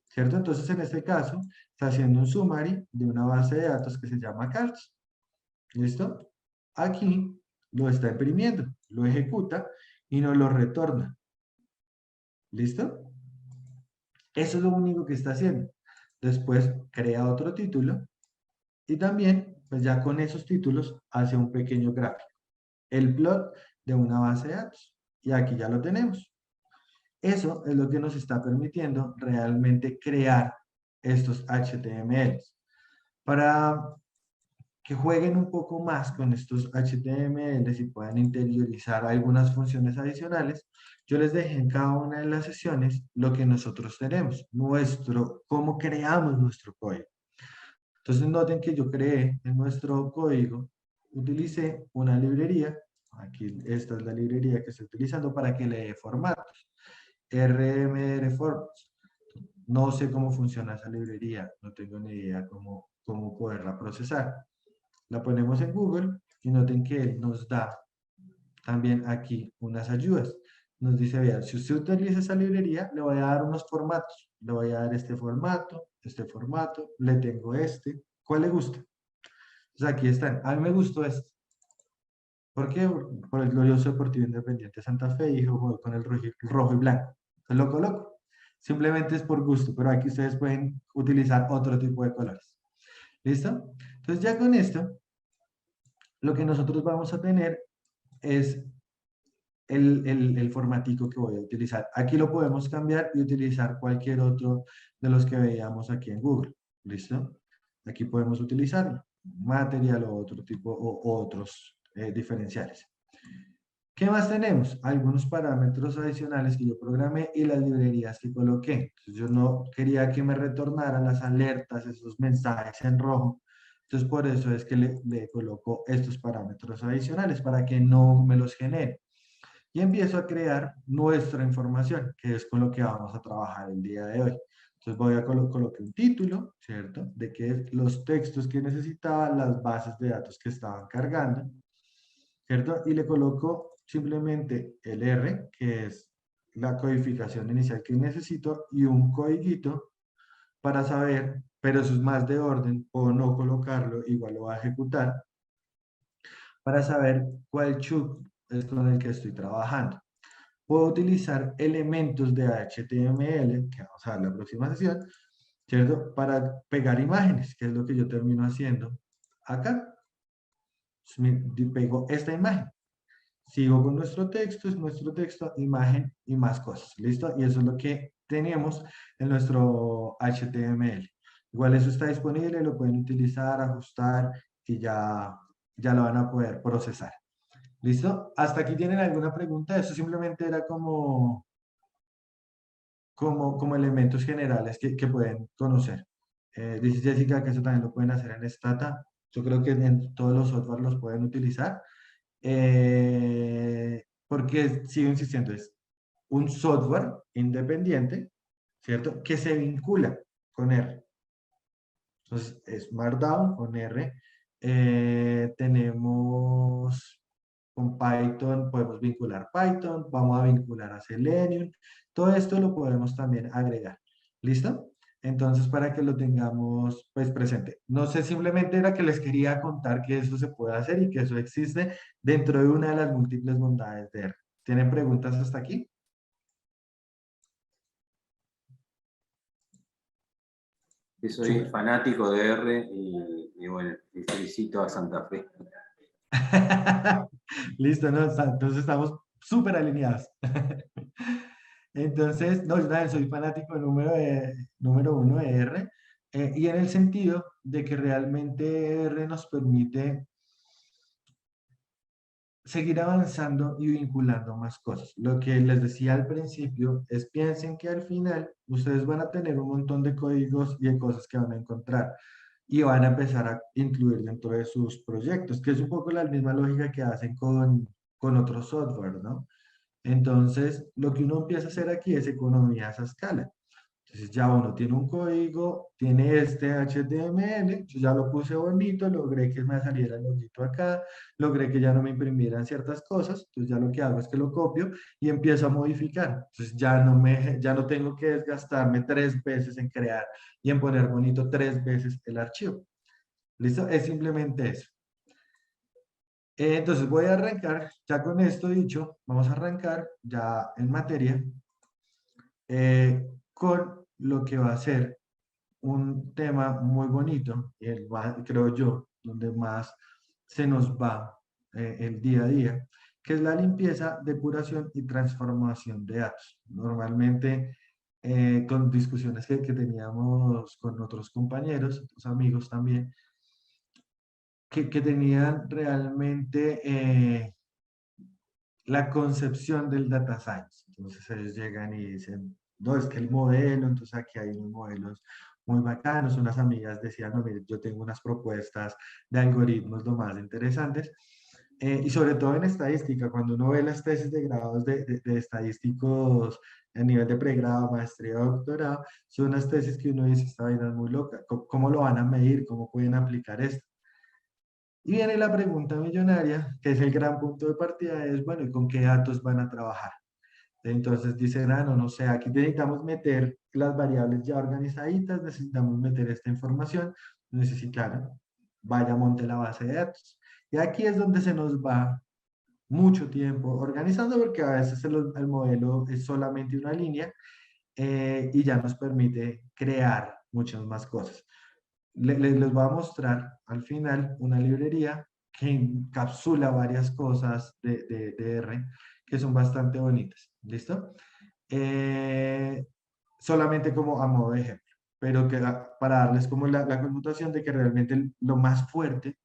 [SPEAKER 4] ¿cierto? Entonces, en este caso, está haciendo un summary de una base de datos que se llama cards. ¿Listo? Aquí lo está imprimiendo, lo ejecuta y nos lo retorna. ¿Listo? Eso es lo único que está haciendo. Después crea otro título y también, pues ya con esos títulos, hace un pequeño gráfico. El plot de una base de datos. Y aquí ya lo tenemos. Eso es lo que nos está permitiendo realmente crear estos HTMLs. Para que jueguen un poco más con estos HTMLs y puedan interiorizar algunas funciones adicionales, yo les dejé en cada una de las sesiones lo que nosotros tenemos, cómo creamos nuestro código. Entonces noten que yo creé en nuestro código, utilicé una librería, aquí esta es la librería que estoy utilizando para que le dé formatos, RMR Formats. No sé cómo funciona esa librería, no tengo ni idea cómo poderla procesar. La ponemos en Google y noten que él nos da también aquí unas ayudas. Nos dice, vean, si usted utiliza esa librería, le voy a dar unos formatos. Le voy a dar este formato, le tengo este. ¿Cuál le gusta? Entonces aquí están. A mí me gustó este. ¿Por qué? Por el glorioso Deportivo Independiente Santa Fe y juego con el rojo y blanco. Entonces lo coloco. Simplemente es por gusto, pero aquí ustedes pueden utilizar otro tipo de colores. ¿Listo? Entonces ya con esto, lo que nosotros vamos a tener es el formatico que voy a utilizar. Aquí lo podemos cambiar y utilizar cualquier otro de los que veíamos aquí en Google. ¿Listo? Aquí podemos utilizarlo. Material o otro tipo o otros diferenciales. ¿Qué más tenemos? Algunos parámetros adicionales que yo programé y las librerías que coloqué. Entonces, yo no quería que me retornaran las alertas, esos mensajes en rojo. Entonces, por eso es que le coloco estos parámetros adicionales para que no me los genere. Y empiezo a crear nuestra información, que es con lo que vamos a trabajar el día de hoy. Entonces voy a colocar un título, ¿cierto? De que los textos que necesitaba, las bases de datos que estaban cargando, ¿cierto? Y le coloco simplemente el R, que es la codificación inicial que necesito, y un codiguito para saber, pero eso es más de orden, o no colocarlo, igual lo va a ejecutar, para saber cuál chunk es con el que estoy trabajando. Puedo utilizar elementos de HTML, que vamos a ver la próxima sesión, ¿cierto? Para pegar imágenes, que es lo que yo termino haciendo acá. Pego esta imagen. Sigo con nuestro texto, es nuestro texto, imagen y más cosas, ¿listo? Y eso es lo que tenemos en nuestro HTML. Igual eso está disponible, lo pueden utilizar, ajustar y ya lo van a poder procesar. ¿Listo? ¿Hasta aquí tienen alguna pregunta? Eso simplemente era como elementos generales que pueden conocer. Dice Jessica que eso también lo pueden hacer en Stata. Yo creo que en todos los software los pueden utilizar. Porque sigo insistiendo, es un software independiente, ¿cierto? Que se vincula con R. Entonces, es Markdown con R. Tenemos con Python, podemos vincular Python, vamos a vincular a Selenium. Todo esto lo podemos también agregar. ¿Listo? Entonces, para que lo tengamos pues presente. No sé, simplemente era que les quería contar que eso se puede hacer y que eso existe dentro de una de las múltiples bondades de R. ¿Tienen preguntas hasta aquí?
[SPEAKER 2] Yo soy fanático de R y bueno, y felicito a Santa Fe.
[SPEAKER 4] Listo, ¿no? Entonces estamos súper alineados. Entonces, no, yo también soy fanático número uno de R, y en el sentido de que realmente R nos permite seguir avanzando y vinculando más cosas. Lo que les decía al principio es piensen que al final ustedes van a tener un montón de códigos y de cosas que van a encontrar y van a empezar a incluir dentro de sus proyectos, que es un poco la misma lógica que hacen con otros software, ¿no? Entonces, lo que uno empieza a hacer aquí es economía a esa escala. Entonces ya uno tiene un código, tiene este HTML, yo ya lo puse bonito, logré que me saliera el loguito acá, logré que ya no me imprimieran ciertas cosas, entonces ya lo que hago es que lo copio y empiezo a modificar. Entonces ya no tengo que desgastarme 3 veces en crear y en poner bonito 3 veces el archivo. ¿Listo? Es simplemente eso. Entonces voy a arrancar, ya con esto dicho, vamos a arrancar ya en materia con lo que va a ser un tema muy bonito, y creo yo, donde más se nos va el día a día, que es la limpieza, depuración y transformación de datos. Normalmente, con discusiones que teníamos con otros compañeros, otros amigos también, que tenían realmente la concepción del data science. Entonces ellos llegan y dicen, no, es que el modelo, entonces aquí hay unos modelos muy bacanos. Unas amigas decían, no, mire, yo tengo unas propuestas de algoritmos lo más interesantes. Y sobre todo en estadística, cuando uno ve las tesis de grados de estadísticos a nivel de pregrado, maestría, doctorado, son unas tesis que uno dice, esta vaina es muy loca. ¿Cómo lo van a medir? ¿Cómo pueden aplicar esto? Y viene la pregunta millonaria, que es el gran punto de partida, es, bueno, ¿y con qué datos van a trabajar? Entonces dicen, no, no sé, aquí necesitamos meter las variables ya organizaditas, necesitamos meter esta información, necesitan, vaya, monte la base de datos. Y aquí es donde se nos va mucho tiempo organizando, porque a veces el modelo es solamente una línea, y ya nos permite crear muchas más cosas. Les voy a mostrar al final una librería que encapsula varias cosas de R que son bastante bonitas. ¿Listo? Solamente como a modo de ejemplo, pero que para darles como la connotación de que realmente lo más fuerte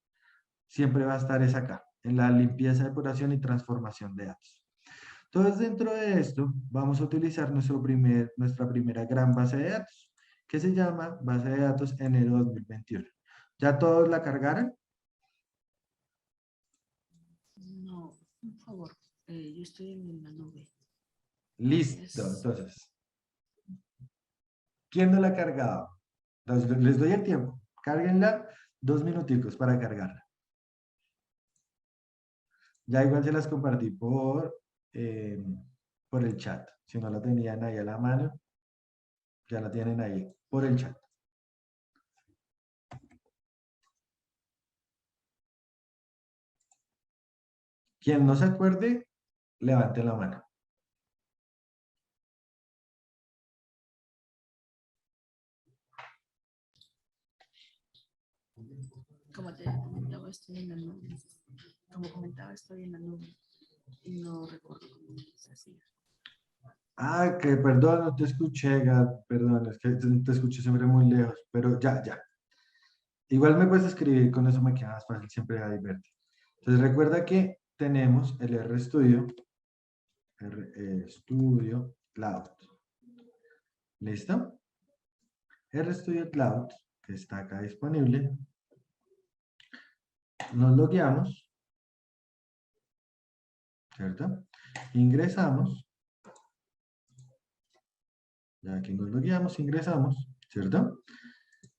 [SPEAKER 4] siempre va a estar es acá, en la limpieza, depuración y transformación de datos. Entonces, dentro de esto, vamos a utilizar nuestra primera gran base de datos, que se llama Base de Datos enero 2021. ¿Ya todos la cargaron?
[SPEAKER 7] No, por favor, yo estoy en la nube.
[SPEAKER 4] Listo, entonces. ¿Quién no la ha cargado? Entonces, les doy el tiempo. Cárguenla 2 minuticos para cargarla. Ya igual se las compartí por el chat. Si no la tenían ahí a la mano, ya la tienen ahí por el chat. Quien no se acuerde, levante la mano.
[SPEAKER 7] Como te comentaba, estoy en la nube. Como comentaba, estoy en la nube. Y no recuerdo cómo se hacía.
[SPEAKER 4] Ah, que perdón, no te escuché, Gat, perdón, es que te escuché siempre muy lejos, pero ya. Igual me puedes escribir, con eso me queda más fácil siempre a divertir. Entonces recuerda que tenemos el RStudio Cloud. ¿Listo? RStudio Cloud, que está acá disponible. Nos logueamos, ¿cierto? Ingresamos. Ya que nos logueamos, ingresamos, ¿cierto?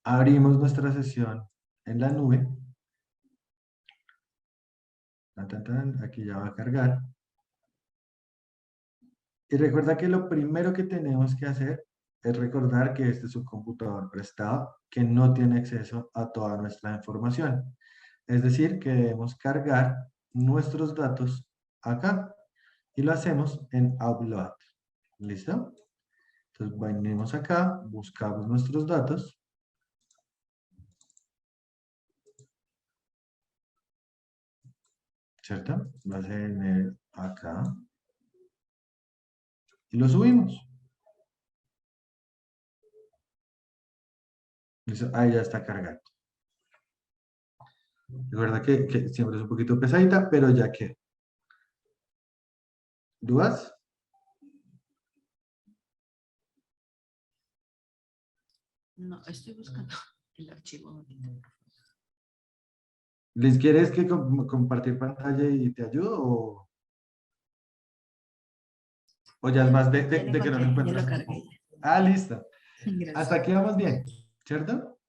[SPEAKER 4] Abrimos nuestra sesión en la nube. Aquí ya va a cargar. Y recuerda que lo primero que tenemos que hacer es recordar que este es un computador prestado que no tiene acceso a toda nuestra información. Es decir, que debemos cargar nuestros datos acá y lo hacemos en Upload. ¿Listo? Entonces venimos acá, buscamos nuestros datos. ¿Cierto? Va a ser en acá. Y lo subimos. Listo, ahí ya está cargando. Recuerda que siempre es un poquito pesadita, pero ya que. ¿Dudas?
[SPEAKER 7] No, estoy buscando el archivo ahorita.
[SPEAKER 4] ¿Les quieres que compartir pantalla y te ayudo? ¿O ya es más de que no lo
[SPEAKER 7] Ya
[SPEAKER 4] encuentras?
[SPEAKER 7] lo cargué.
[SPEAKER 4] Ah, listo.
[SPEAKER 7] Gracias.
[SPEAKER 4] Hasta aquí vamos bien, ¿cierto?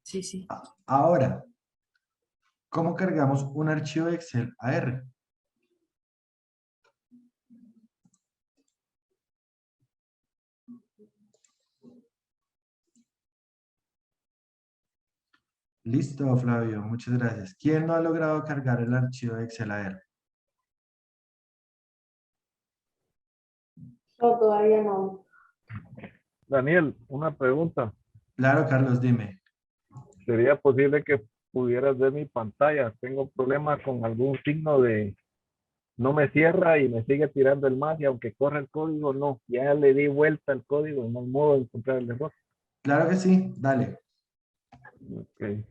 [SPEAKER 7] Sí, sí.
[SPEAKER 4] Ahora, ¿cómo cargamos un archivo de Excel a R? Listo, Flavio, muchas gracias. ¿Quién no ha logrado cargar el archivo de Excel a R?
[SPEAKER 6] Yo todavía no.
[SPEAKER 8] Daniel, una pregunta.
[SPEAKER 4] Claro, Carlos, dime.
[SPEAKER 8] ¿Sería posible que pudieras ver mi pantalla? Tengo problemas con algún signo de no me cierra y me sigue tirando el más y aunque corre el código, no. Ya le di vuelta al código y no hay modo de encontrar el error.
[SPEAKER 4] Claro que sí, dale.
[SPEAKER 8] Ok.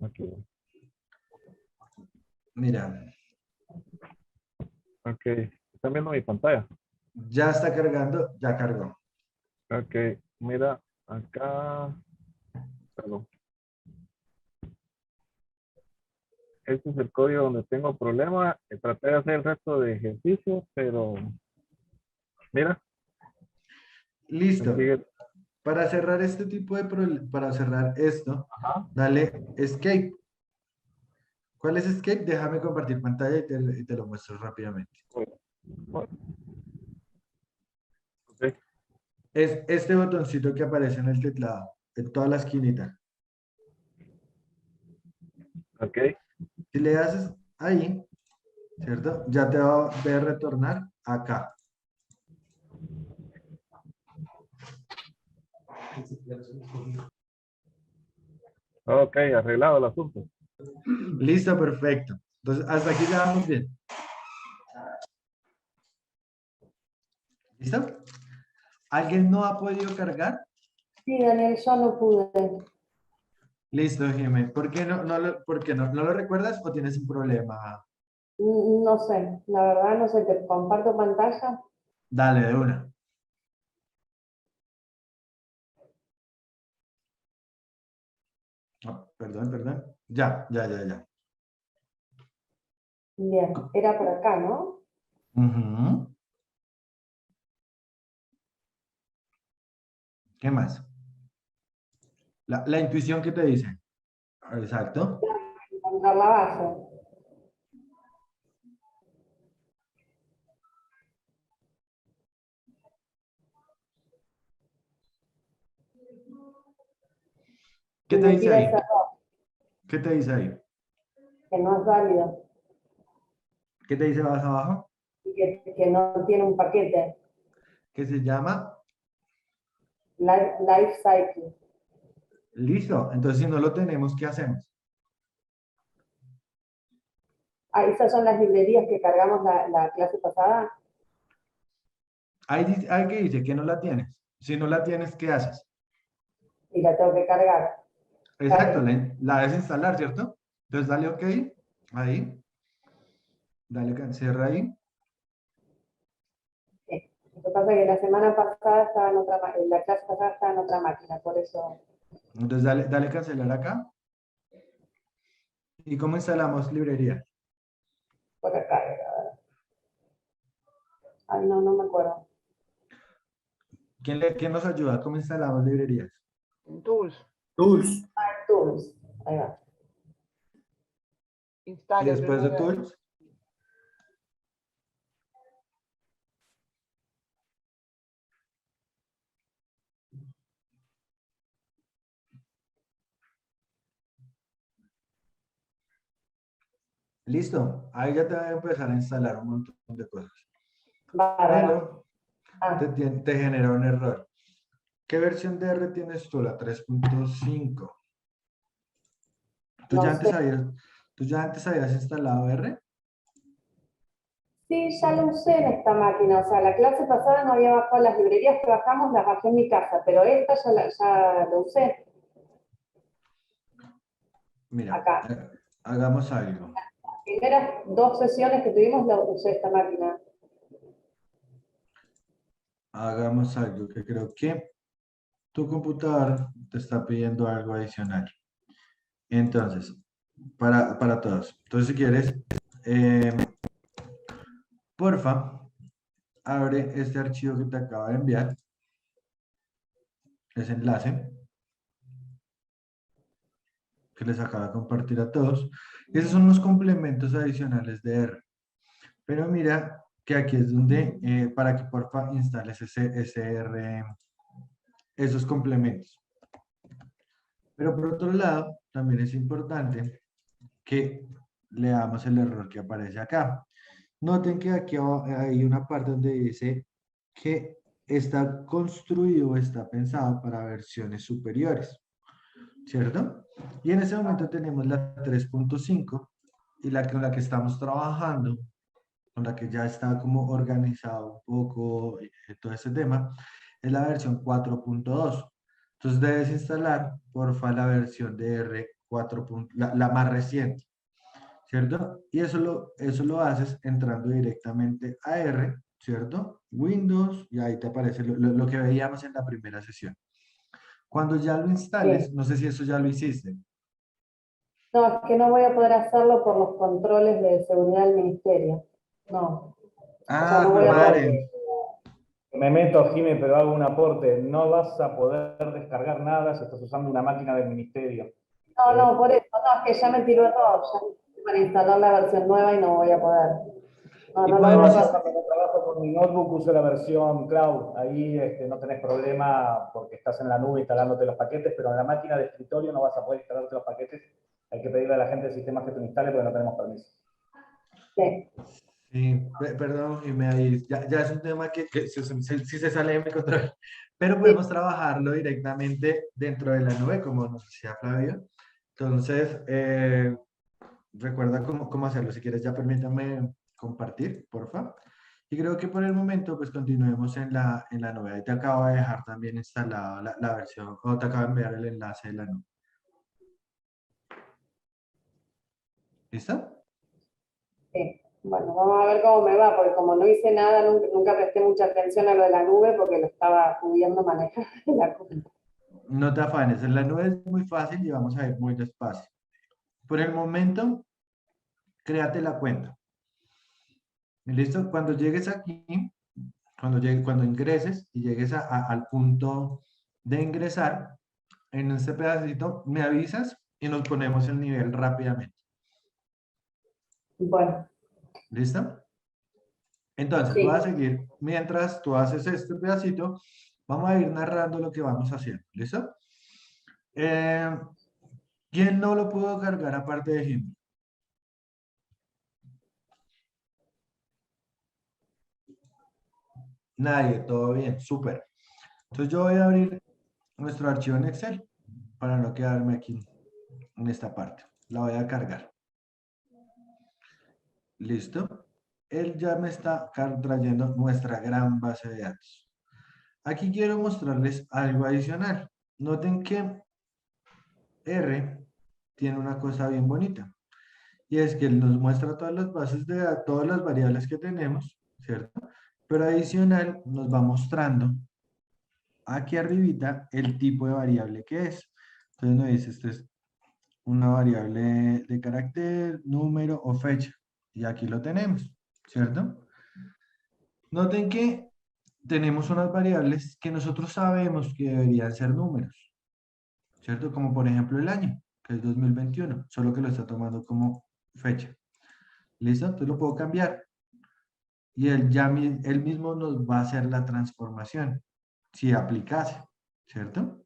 [SPEAKER 8] Aquí.
[SPEAKER 4] Mira,
[SPEAKER 8] Ok. ¿Están viendo mi pantalla?
[SPEAKER 4] ya está cargando, ya cargó.
[SPEAKER 8] Ok. Mira, acá. Perdón. Este es el código donde tengo problema. Traté de hacer el resto de ejercicios, pero mira, me
[SPEAKER 4] Listo.
[SPEAKER 8] sigue.
[SPEAKER 4] Para cerrar este tipo de para cerrar esto, dale Escape. ¿Cuál es Escape? Déjame compartir pantalla y te lo muestro rápidamente.
[SPEAKER 8] Ok.
[SPEAKER 4] Es este botoncito que aparece en el teclado, en toda la esquinita.
[SPEAKER 8] Ok.
[SPEAKER 4] Si le haces ahí, ¿cierto? Ya te va a ver retornar acá.
[SPEAKER 8] Ok, arreglado el asunto.
[SPEAKER 4] Listo, perfecto. Entonces, hasta aquí ya vamos bien. ¿Listo? ¿Alguien no ha podido cargar?
[SPEAKER 6] Sí, Daniel, yo no pude.
[SPEAKER 4] Listo, Jimé. ¿Por qué por qué no lo recuerdas o tienes un problema?
[SPEAKER 6] No sé, la verdad no sé, te comparto pantalla.
[SPEAKER 4] Dale, de una. Oh, perdón. Ya.
[SPEAKER 6] Bien, era por acá, ¿no?
[SPEAKER 4] Ujú. ¿Qué más? La intuición que te dice. Exacto.
[SPEAKER 6] Encontrar la base.
[SPEAKER 4] ¿Qué
[SPEAKER 6] Y
[SPEAKER 4] te
[SPEAKER 6] me
[SPEAKER 4] dice
[SPEAKER 6] tira
[SPEAKER 4] ahí?
[SPEAKER 6] ese error,
[SPEAKER 4] ¿Qué te dice ahí?
[SPEAKER 6] que no es válido,
[SPEAKER 4] ¿Qué te dice más abajo?
[SPEAKER 6] y que no tiene un paquete.
[SPEAKER 4] Que se llama
[SPEAKER 6] Life Cycle.
[SPEAKER 4] listo. Entonces, si no lo tenemos, ¿qué hacemos?
[SPEAKER 6] Ah, esas son las librerías que cargamos la clase pasada.
[SPEAKER 4] Ahí que dice que no la tienes. Si no la tienes, ¿qué haces?
[SPEAKER 6] Y la tengo que cargar.
[SPEAKER 4] Exacto, la debes instalar, ¿cierto? Entonces, dale OK. Ahí. Dale, cierra ahí.
[SPEAKER 6] Lo que pasa es que la semana pasada estaba en otra máquina, la clase pasada estaba en otra máquina, por eso.
[SPEAKER 4] Entonces, dale cancelar acá. ¿Y cómo instalamos librería?
[SPEAKER 6] Por acá era. Ay, no me acuerdo.
[SPEAKER 4] ¿Quién nos ayuda? ¿Cómo instalamos librerías?
[SPEAKER 5] Tools.
[SPEAKER 6] Tools. Ahí va.
[SPEAKER 4] Y
[SPEAKER 5] Instale
[SPEAKER 4] después de
[SPEAKER 5] primero.
[SPEAKER 4] tools. Listo, ahí ya te va a empezar a instalar un montón de cosas.
[SPEAKER 6] Bárbaro.
[SPEAKER 4] Pero te genera un error. ¿Qué versión de R tienes tú? La 3.5.
[SPEAKER 6] No sé.
[SPEAKER 4] ¿Tú ya antes habías instalado R?
[SPEAKER 6] Sí, ya lo usé en esta máquina. O sea, la clase pasada no había bajado las librerías que bajamos, las bajé en mi casa, pero esta ya lo usé
[SPEAKER 4] Mira,
[SPEAKER 6] acá.
[SPEAKER 4] hagamos algo.
[SPEAKER 6] Las primeras 2 sesiones que tuvimos la usé esta máquina.
[SPEAKER 4] Hagamos algo que creo que tu computador te está pidiendo algo adicional. Entonces, para todos. Entonces, si quieres, porfa, abre este archivo que te acabo de enviar, ese enlace que les acabo de compartir a todos. Esos son los complementos adicionales de R. Pero mira que aquí es donde, para que porfa instales esos complementos. Pero por otro lado, también es importante que leamos el error que aparece acá. Noten que aquí hay una parte donde dice que está construido, está pensado para versiones superiores, ¿cierto? Y en ese momento tenemos la 3.5 y la con la que estamos trabajando, con la que ya está como organizado un poco todo ese tema, es la versión 4.2. Entonces debes instalar, porfa, la versión de R 4. La más reciente, ¿cierto? Y eso lo haces entrando directamente a R, ¿cierto? Windows, y ahí te aparece lo que veíamos en la primera sesión. Cuando ya lo instales,
[SPEAKER 6] Sí.
[SPEAKER 4] no sé si eso ya lo hiciste.
[SPEAKER 6] No, es que no voy a poder hacerlo por los controles de seguridad del ministerio. No. O sea, no voy a
[SPEAKER 4] madre.
[SPEAKER 8] Me meto, Jimé, pero hago un aporte. No vas a poder descargar nada si estás usando una máquina del ministerio.
[SPEAKER 6] No, por eso, no, es que ya me tiró error, ya estoy para instalar la versión nueva y no voy a poder. No,
[SPEAKER 8] Y
[SPEAKER 6] no lo
[SPEAKER 8] podemos
[SPEAKER 6] voy a
[SPEAKER 8] hacer
[SPEAKER 6] hacer.
[SPEAKER 8] cuando trabajo con mi notebook, uso la versión cloud. Ahí no tenés problema porque estás en la nube instalándote los paquetes, pero en la máquina de escritorio no vas a poder instalarte los paquetes. Hay que pedirle a la gente de sistemas que te lo instale porque no tenemos permiso.
[SPEAKER 6] Sí.
[SPEAKER 4] Sí, perdón, y ya es un tema que sí se sale de mi control, pero podemos trabajarlo directamente dentro de la nube, como nos decía Flavio. Entonces, recuerda cómo hacerlo. Si quieres, ya permítame compartir, porfa. Y creo que por el momento, pues continuemos en la nube. Y te acabo de dejar también instalada la versión, o te acabo de enviar el enlace de la nube. ¿Listo?
[SPEAKER 6] Sí. Bueno, vamos a ver cómo me va, porque como no hice nada, nunca presté mucha atención a lo de la nube porque lo estaba pudiendo manejar en la cuenta.
[SPEAKER 4] No te afanes, en la nube es muy fácil y vamos a ir muy despacio. Por el momento, créate la cuenta. ¿Listo? Cuando llegues aquí, cuando ingreses y llegues al punto de ingresar, en este pedacito me avisas y nos ponemos el nivel rápidamente.
[SPEAKER 6] Bueno.
[SPEAKER 4] ¿Listo? Entonces,
[SPEAKER 6] Sí.
[SPEAKER 4] voy a seguir. Mientras tú haces este pedacito, vamos a ir narrando lo que vamos haciendo. ¿Listo? ¿Quién no lo pudo cargar aparte de Jimmy? Nadie, todo bien, súper. Entonces yo voy a abrir nuestro archivo en Excel para no quedarme aquí en esta parte. La voy a cargar. ¿Listo? Él ya me está trayendo nuestra gran base de datos. Aquí quiero mostrarles algo adicional. Noten que R tiene una cosa bien bonita. Y es que él nos muestra todas las bases de datos, todas las variables que tenemos, ¿cierto? Pero adicional nos va mostrando aquí arribita el tipo de variable que es. Entonces nos dice, esto es una variable de carácter, número o fecha. Y aquí lo tenemos, ¿cierto? Noten que tenemos unas variables que nosotros sabemos que deberían ser números, ¿cierto? Como por ejemplo el año, que es 2021, solo que lo está tomando como fecha. ¿Listo? Entonces lo puedo cambiar. Y él mismo nos va a hacer la transformación, si aplicase, ¿cierto?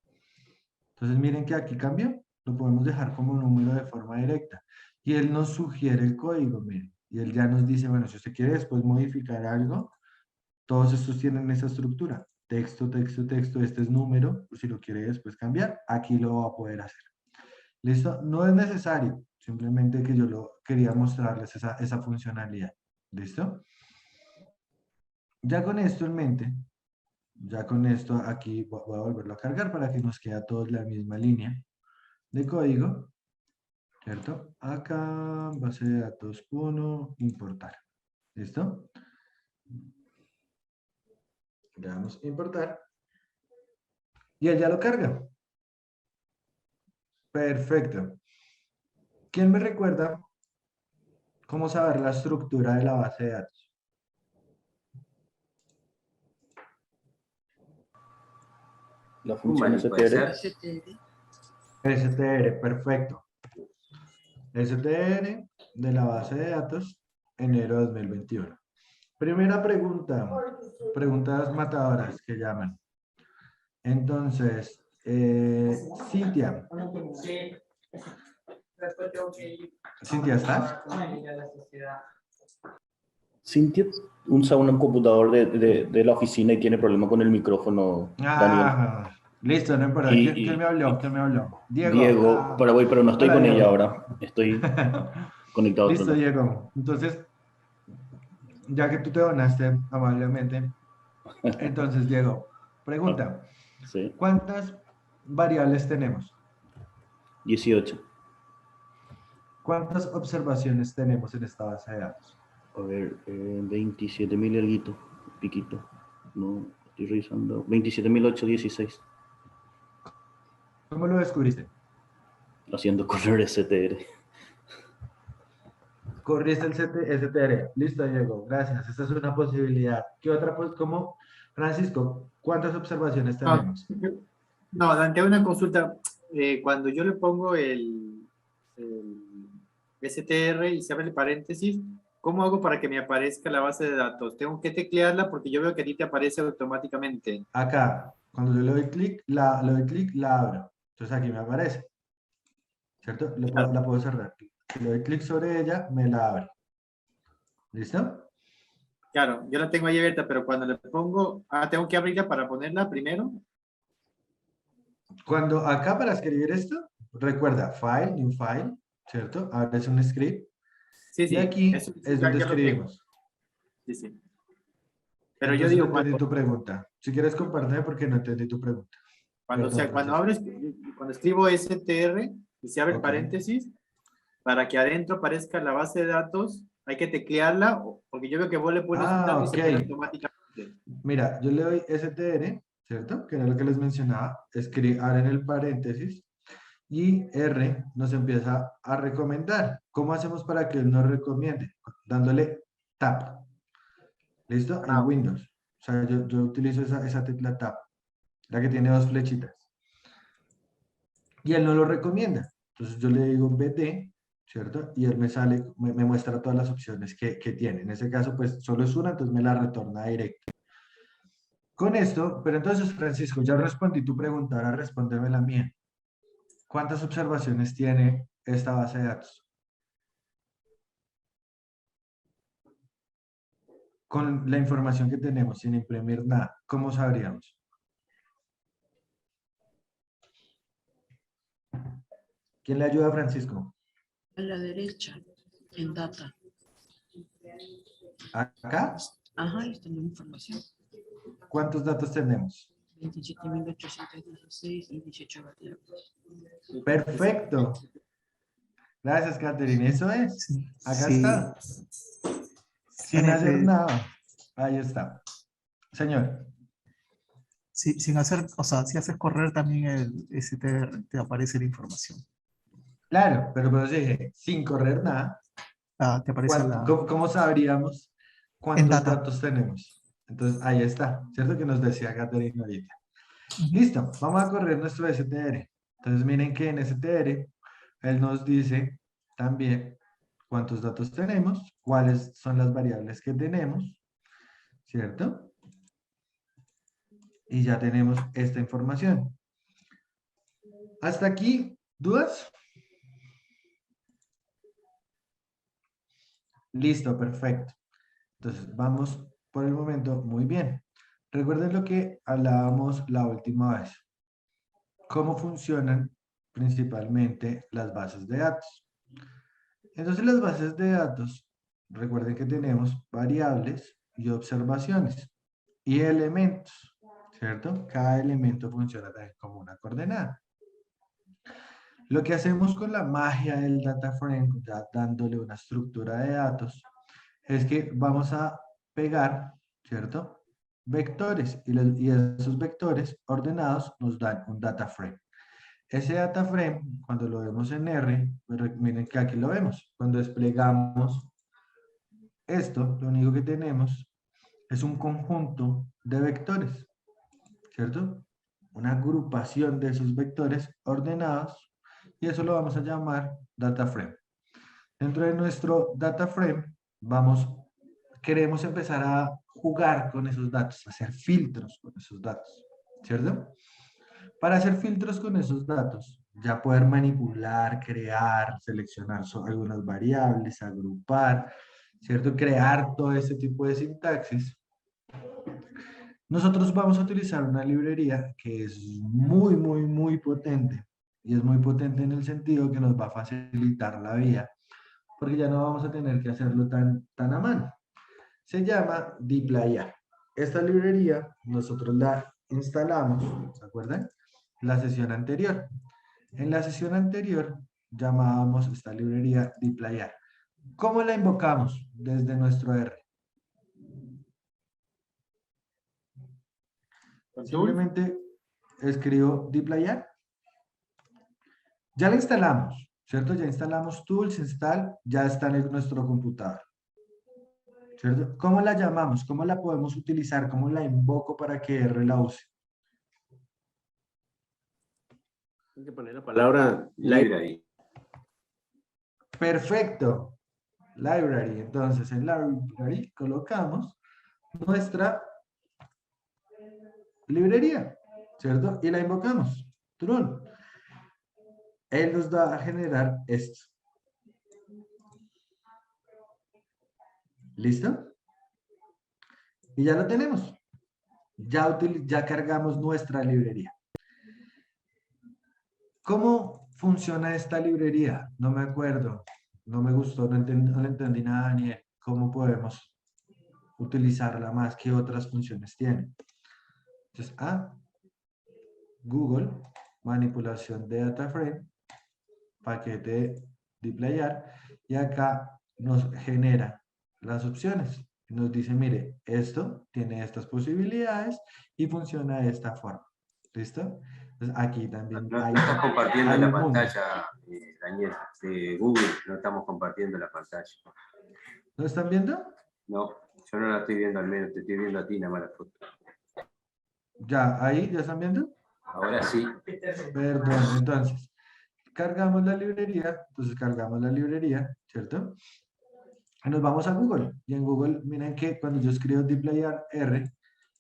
[SPEAKER 4] Entonces miren que aquí cambió, lo podemos dejar como número de forma directa. Y él nos sugiere el código, miren. Y él ya nos dice, bueno, si usted quiere después modificar algo, todos estos tienen esa estructura. Texto, texto, texto, este es número, si lo quiere después cambiar, aquí lo va a poder hacer. ¿Listo? No es necesario, simplemente que yo quería mostrarles esa funcionalidad. ¿Listo? Ya con esto en mente, ya con esto aquí voy a volverlo a cargar para que nos quede a todos la misma línea de código, ¿cierto? Acá, base de datos 1, importar. ¿Listo? Le damos importar. Y él ya lo carga. Perfecto. ¿Quién me recuerda cómo saber la estructura de la base de datos?
[SPEAKER 9] La función
[SPEAKER 2] Vale, puede
[SPEAKER 9] str.
[SPEAKER 2] ser.
[SPEAKER 4] STR, perfecto. STR de la base de datos, enero de 2021. Primera pregunta, preguntas matadoras que llaman. Entonces, Cintia. Cintia, ¿estás?
[SPEAKER 9] Cintia usa un computador de la oficina y tiene problema con el micrófono, Daniel.
[SPEAKER 4] Ah, listo, no importa. ¿Quién me habló? ¿Quién me habló? Diego.
[SPEAKER 9] Diego, pero no estoy
[SPEAKER 4] Hola,
[SPEAKER 9] con
[SPEAKER 4] Diego.
[SPEAKER 9] ella ahora. Estoy conectado a otro
[SPEAKER 4] Listo,
[SPEAKER 9] lado.
[SPEAKER 4] Diego. Entonces, ya que tú te donaste amablemente, entonces, Diego, pregunta.
[SPEAKER 9] Sí.
[SPEAKER 4] ¿Cuántas variables tenemos?
[SPEAKER 9] 18.
[SPEAKER 4] ¿Cuántas observaciones tenemos en esta base de datos?
[SPEAKER 9] A ver, 27.000 alguito, piquito. No, estoy revisando. 27.816.
[SPEAKER 4] ¿Cómo lo descubriste?
[SPEAKER 9] Haciendo correr STR.
[SPEAKER 4] Corriste el STR. Listo, Diego. Gracias. Esta es una posibilidad. ¿Qué otra? ¿Cómo? Francisco, ¿cuántas observaciones tenemos?
[SPEAKER 10] No, Dante, una consulta. Cuando yo le pongo el STR y se abre el paréntesis, ¿cómo hago para que me aparezca la base de datos? ¿Tengo que teclearla? Porque yo veo que a ti te aparece automáticamente.
[SPEAKER 4] Acá, cuando yo le doy clic, la abro. Entonces aquí me aparece. ¿Cierto? La puedo cerrar. Si le doy clic sobre ella, me la abre. ¿Listo?
[SPEAKER 10] Claro, yo la tengo ahí abierta, pero cuando le pongo... ¿tengo que abrirla para ponerla primero?
[SPEAKER 4] Cuando acá para escribir esto, recuerda, File, New File, ¿cierto? Abres un script.
[SPEAKER 10] Sí, sí.
[SPEAKER 4] Y aquí
[SPEAKER 10] eso
[SPEAKER 4] es
[SPEAKER 10] ya
[SPEAKER 4] donde
[SPEAKER 10] lo tengo.
[SPEAKER 4] escribimos.
[SPEAKER 10] Sí, sí. Pero
[SPEAKER 4] Entonces,
[SPEAKER 10] yo digo,
[SPEAKER 4] no entendí tu pregunta. Si quieres compárteme porque no entendí tu pregunta.
[SPEAKER 10] cuando escribo STR y se abre el paréntesis, para que adentro aparezca la base de datos, hay que teclearla, porque yo veo que vos le pones un tab y se pone automáticamente.
[SPEAKER 4] Mira, yo le doy STR, ¿cierto? Que era lo que les mencionaba. Ahora en el paréntesis. Y R nos empieza a recomendar. ¿Cómo hacemos para que él nos recomiende? Dándole Tab. ¿Listo? En Windows. O sea, yo utilizo esa tecla Tab, la que tiene dos flechitas. Y él no lo recomienda. Entonces yo le digo BD, ¿cierto? Y él me muestra todas las opciones que tiene. En ese caso, pues solo es una, entonces me la retorna directo. Con esto, pero entonces, Francisco, ya respondí tu pregunta, ahora respóndeme la mía. ¿Cuántas observaciones tiene esta base de datos? Con la información que tenemos, sin imprimir nada, ¿cómo sabríamos? ¿Quién le ayuda a Francisco?
[SPEAKER 7] A la derecha, en data.
[SPEAKER 4] ¿Acá?
[SPEAKER 7] Ajá, ahí está la información.
[SPEAKER 4] ¿Cuántos datos tenemos?
[SPEAKER 7] 27.816 y 18 variables.
[SPEAKER 4] Perfecto. Gracias, Catherine. Eso es. Acá
[SPEAKER 11] Sí.
[SPEAKER 4] está. Sin hacer nada. Ahí está. Señor.
[SPEAKER 11] Sí, sin hacer, o sea, si haces correr también el STR, te aparece la información.
[SPEAKER 4] Claro, pero por eso dije, sin correr nada.
[SPEAKER 11] Te aparece la...
[SPEAKER 4] ¿Cómo sabríamos cuántos datos tenemos? Entonces, ahí está. ¿Cierto que nos decía Catherine ahorita? Listo, vamos a correr nuestro STR. Entonces, miren que en STR, él nos dice también cuántos datos tenemos, cuáles son las variables que tenemos, ¿cierto? Y ya tenemos esta información. ¿Hasta aquí dudas? Listo, perfecto. Entonces, vamos por el momento muy bien. Recuerden lo que hablábamos la última vez. ¿Cómo funcionan principalmente las bases de datos? Entonces, las bases de datos, recuerden que tenemos variables y observaciones y elementos, ¿cierto? Cada elemento funciona también como una coordenada. Lo que hacemos con la magia del data frame, ya dándole una estructura de datos, es que vamos a pegar, ¿cierto? Vectores, y esos vectores ordenados nos dan un data frame. Ese data frame, cuando lo vemos en R, miren que aquí lo vemos, cuando desplegamos esto, lo único que tenemos es un conjunto de vectores, ¿cierto? Una agrupación de esos vectores ordenados, y eso lo vamos a llamar data frame. Dentro de nuestro data frame, queremos empezar a jugar con esos datos, hacer filtros con esos datos, ¿cierto? Para hacer filtros con esos datos, ya poder manipular, crear, seleccionar algunas variables, agrupar, ¿cierto? Crear todo este tipo de sintaxis. Nosotros vamos a utilizar una librería que es muy, muy, muy potente. Y es muy potente en el sentido que nos va a facilitar la vida, porque ya no vamos a tener que hacerlo tan a mano. Se llama dplyr. Esta librería nosotros la instalamos, ¿se acuerdan? La sesión anterior. En la sesión anterior llamábamos esta librería dplyr. ¿Cómo la invocamos desde nuestro R? Simplemente escribo dplyr. Ya la instalamos, ¿cierto? Ya instalamos tools, install, ya está en nuestro computador. ¿Cierto? ¿Cómo la llamamos? ¿Cómo la podemos utilizar? ¿Cómo la invoco para que R la use?
[SPEAKER 10] Hay que poner la palabra library.
[SPEAKER 4] Perfecto. Library. Entonces, en library colocamos nuestra librería, ¿cierto? Y la invocamos. True. Él nos va a generar esto. ¿Listo? Y ya lo tenemos. Ya cargamos nuestra librería. ¿Cómo funciona esta librería? No me acuerdo. No me gustó, no entendí nada, Daniel. ¿Cómo podemos utilizarla más? ¿Qué otras funciones tiene? Entonces, Google, manipulación de data frame, paquete dplyr, y acá nos genera las opciones. Nos dice, mire, esto tiene estas posibilidades y funciona de esta forma. ¿Listo? Entonces aquí también
[SPEAKER 2] no estás compartiendo la pantalla, Daniel, de Google, no estamos compartiendo la pantalla.
[SPEAKER 4] ¿Lo están viendo?
[SPEAKER 2] No, yo no la estoy viendo al menos, te estoy viendo a ti nada más la foto.
[SPEAKER 4] ¿Ya? ¿Ahí? ¿Ya están viendo?
[SPEAKER 2] Ahora sí.
[SPEAKER 4] Perdón, entonces, cargamos la librería, ¿cierto? Y nos vamos a Google, y en Google, miren que cuando yo escribo dplyr R,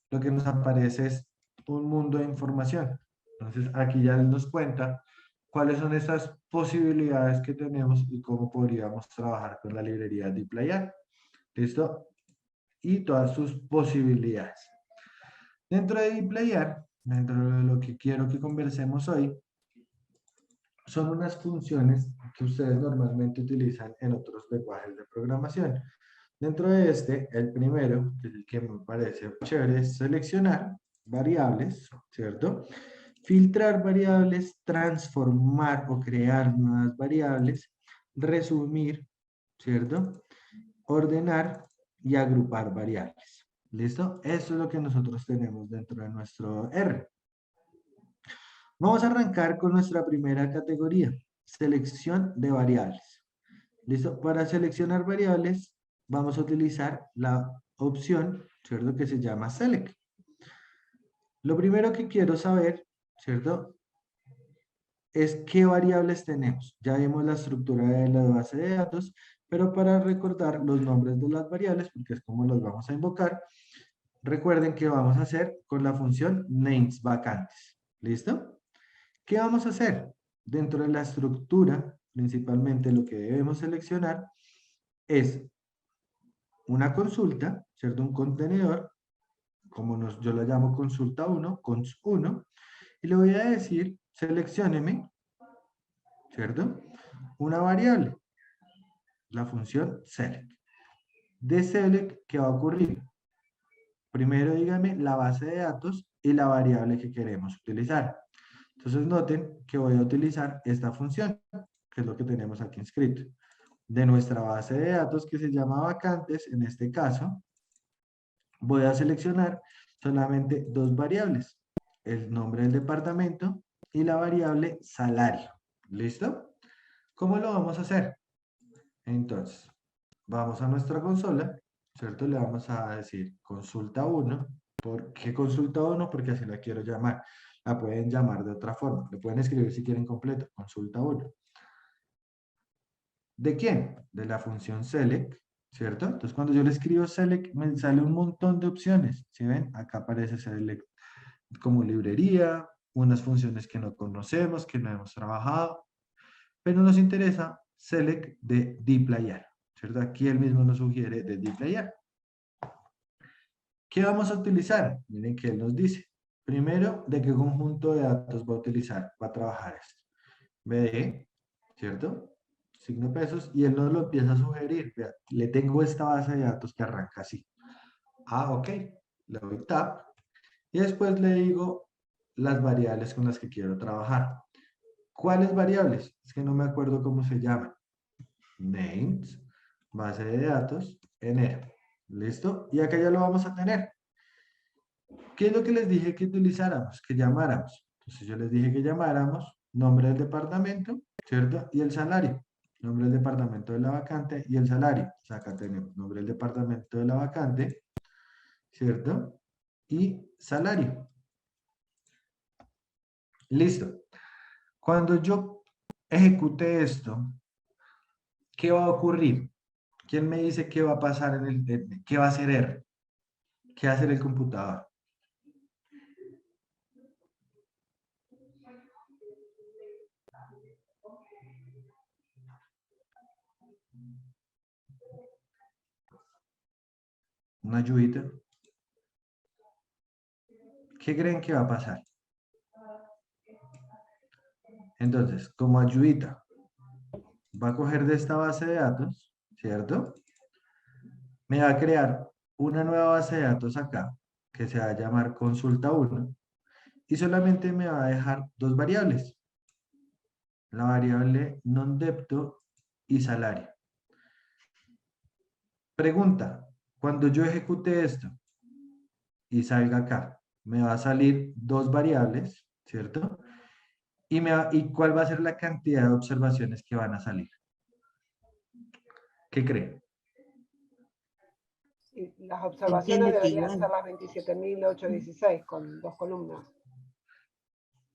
[SPEAKER 4] lo que nos aparece es un mundo de información. Entonces, aquí ya nos cuenta cuáles son esas posibilidades que tenemos y cómo podríamos trabajar con la librería dplyr. ¿Listo? Y todas sus posibilidades. Dentro de dplyr, dentro de lo que quiero que conversemos hoy, son unas funciones que ustedes normalmente utilizan en otros lenguajes de programación. Dentro de este, el primero, que es el que me parece chévere, es seleccionar variables, ¿cierto? Filtrar variables, transformar o crear nuevas variables, resumir, ¿cierto? Ordenar y agrupar variables. ¿Listo? Eso es lo que nosotros tenemos dentro de nuestro R. Vamos a arrancar con nuestra primera categoría, selección de variables. ¿Listo? Para seleccionar variables, vamos a utilizar la opción, ¿cierto? Que se llama select. Lo primero que quiero saber, ¿cierto? Es qué variables tenemos. Ya vimos la estructura de la base de datos, Pero para recordar los nombres de las variables, porque es como los vamos a invocar, recuerden que vamos a hacer con la función names vacantes. ¿Listo? ¿Qué vamos a hacer? Dentro de la estructura, principalmente lo que debemos seleccionar es una consulta, ¿cierto? Un contenedor, yo lo llamo consulta 1, cons 1, y le voy a decir, seleccióneme, ¿cierto? Una variable, la función select. De select, ¿qué va a ocurrir? Primero dígame la base de datos y la variable que queremos utilizar. Entonces noten que voy a utilizar esta función, que es lo que tenemos aquí inscrito. De nuestra base de datos que se llama vacantes, en este caso, voy a seleccionar solamente dos variables, el nombre del departamento y la variable salario. ¿Listo? ¿Cómo lo vamos a hacer? Entonces, vamos a nuestra consola, ¿cierto? Le vamos a decir consulta 1. ¿Por qué consulta 1? Porque así la quiero llamar. La pueden llamar de otra forma. Le pueden escribir si quieren completo, consulta 1. ¿De quién? De la función select, ¿cierto? Entonces, cuando yo le escribo select, me sale un montón de opciones. ¿Sí ven? Acá aparece select como librería, unas funciones que no conocemos, que no hemos trabajado, pero nos interesa select de dplyr, ¿cierto? Aquí él mismo nos sugiere de dplyr. ¿Qué vamos a utilizar? Miren que él nos dice. Primero, ¿de qué conjunto de datos va a utilizar? Va a trabajar esto. BD, ¿cierto? Signo pesos, y él nos lo empieza a sugerir. Vea, le tengo esta base de datos que arranca así. Ah, ok. Le doy tab. Y después le digo las variables con las que quiero trabajar. ¿Cuáles variables? Es que no me acuerdo cómo se llaman. Names, base de datos, enero. ¿Listo? Y acá ya lo vamos a tener. ¿Qué es lo que les dije que utilizáramos? Que llamáramos. Entonces yo les dije que llamáramos nombre del departamento, ¿cierto? Y el salario. Nombre del departamento de la vacante y el salario. O sea, acá tenemos nombre del departamento de la vacante, ¿cierto? Y salario. Listo. Cuando yo ejecute esto, ¿qué va a ocurrir? ¿Quién me dice qué va a pasar qué va a hacer R? ¿Qué va a hacer el computador? Una ayudita. ¿Qué creen que va a pasar? Entonces, como ayudita, va a coger de esta base de datos, ¿cierto? Me va a crear una nueva base de datos acá, que se va a llamar consulta 1, y solamente me va a dejar dos variables. La variable non-debto y salario. Pregunta, cuando yo ejecute esto y salga acá, me va a salir dos variables, ¿cierto? ¿Y cuál va a ser la cantidad de observaciones que van a salir? ¿Qué creen?
[SPEAKER 5] Y las observaciones deberían ser las 27.816 con dos columnas.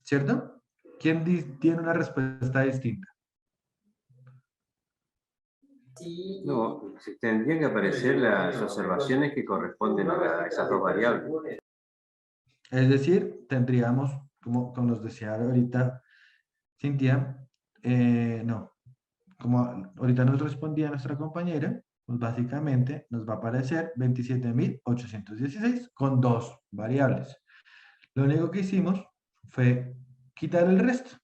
[SPEAKER 4] ¿Cierto? ¿Quién tiene una respuesta distinta?
[SPEAKER 2] No, tendrían que aparecer las observaciones que corresponden a esas dos variables.
[SPEAKER 4] Es decir, tendríamos, como nos decía ahorita Cintia, no, como ahorita nos respondía nuestra compañera, pues básicamente nos va a aparecer 27.816 con dos variables. Lo único que hicimos fue quitar el resto.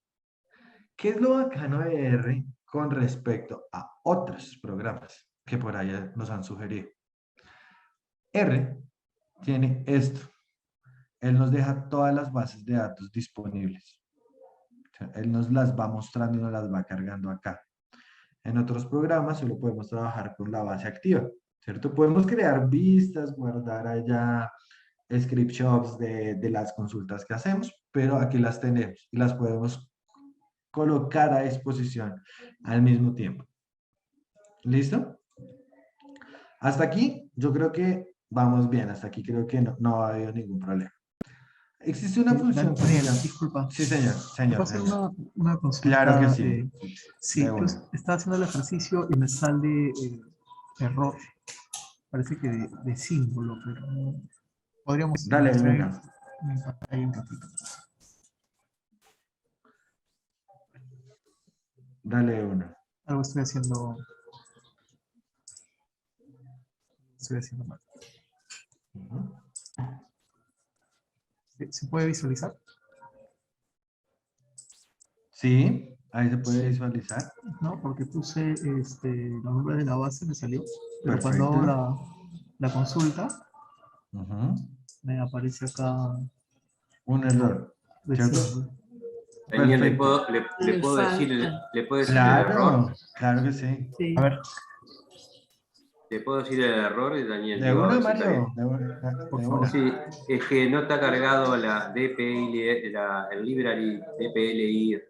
[SPEAKER 4] ¿Qué es lo bacano de R con respecto a otros programas que por allá nos han sugerido? R tiene esto. Él nos deja todas las bases de datos disponibles. O sea, él nos las va mostrando y nos las va cargando acá. En otros programas solo podemos trabajar con la base activa, ¿cierto? Podemos crear vistas, guardar allá script shops de las consultas que hacemos, pero aquí las tenemos y las podemos colocar a disposición al mismo tiempo. ¿Listo? Hasta aquí yo creo que vamos bien, hasta aquí creo que no ha habido ningún problema. Existe una función.
[SPEAKER 11] Daniel, disculpa.
[SPEAKER 4] Sí, señor.
[SPEAKER 11] ¿Puedo hacer una consulta?
[SPEAKER 4] Claro que sí.
[SPEAKER 11] Sí, pues estaba haciendo el ejercicio y me sale error. Parece que de símbolo, pero no. Podríamos
[SPEAKER 4] Dale,
[SPEAKER 11] mostrar
[SPEAKER 4] venga.
[SPEAKER 11] mi pantalla un ratito.
[SPEAKER 4] Dale uno.
[SPEAKER 11] Algo estoy haciendo. Estoy haciendo mal. ¿Se puede visualizar?
[SPEAKER 4] Sí, ahí se puede visualizar.
[SPEAKER 11] No, porque puse los nombres de la base, me salió. Pero
[SPEAKER 4] Perfecto.
[SPEAKER 11] cuando hago la consulta, me aparece acá
[SPEAKER 4] un error. ¿Cierto?
[SPEAKER 2] Daniel, ¿le
[SPEAKER 4] Perfecto.
[SPEAKER 2] puedo decir el
[SPEAKER 4] Claro,
[SPEAKER 2] error?
[SPEAKER 4] claro que sí.
[SPEAKER 11] A ver.
[SPEAKER 2] ¿Le puedo decir el error, Daniel?
[SPEAKER 4] De
[SPEAKER 2] Digo, a
[SPEAKER 4] una,
[SPEAKER 2] ver si está
[SPEAKER 4] Mario.
[SPEAKER 2] bien.
[SPEAKER 4] De una.
[SPEAKER 2] Sí, es que no está cargado la DPL, el library DPLI.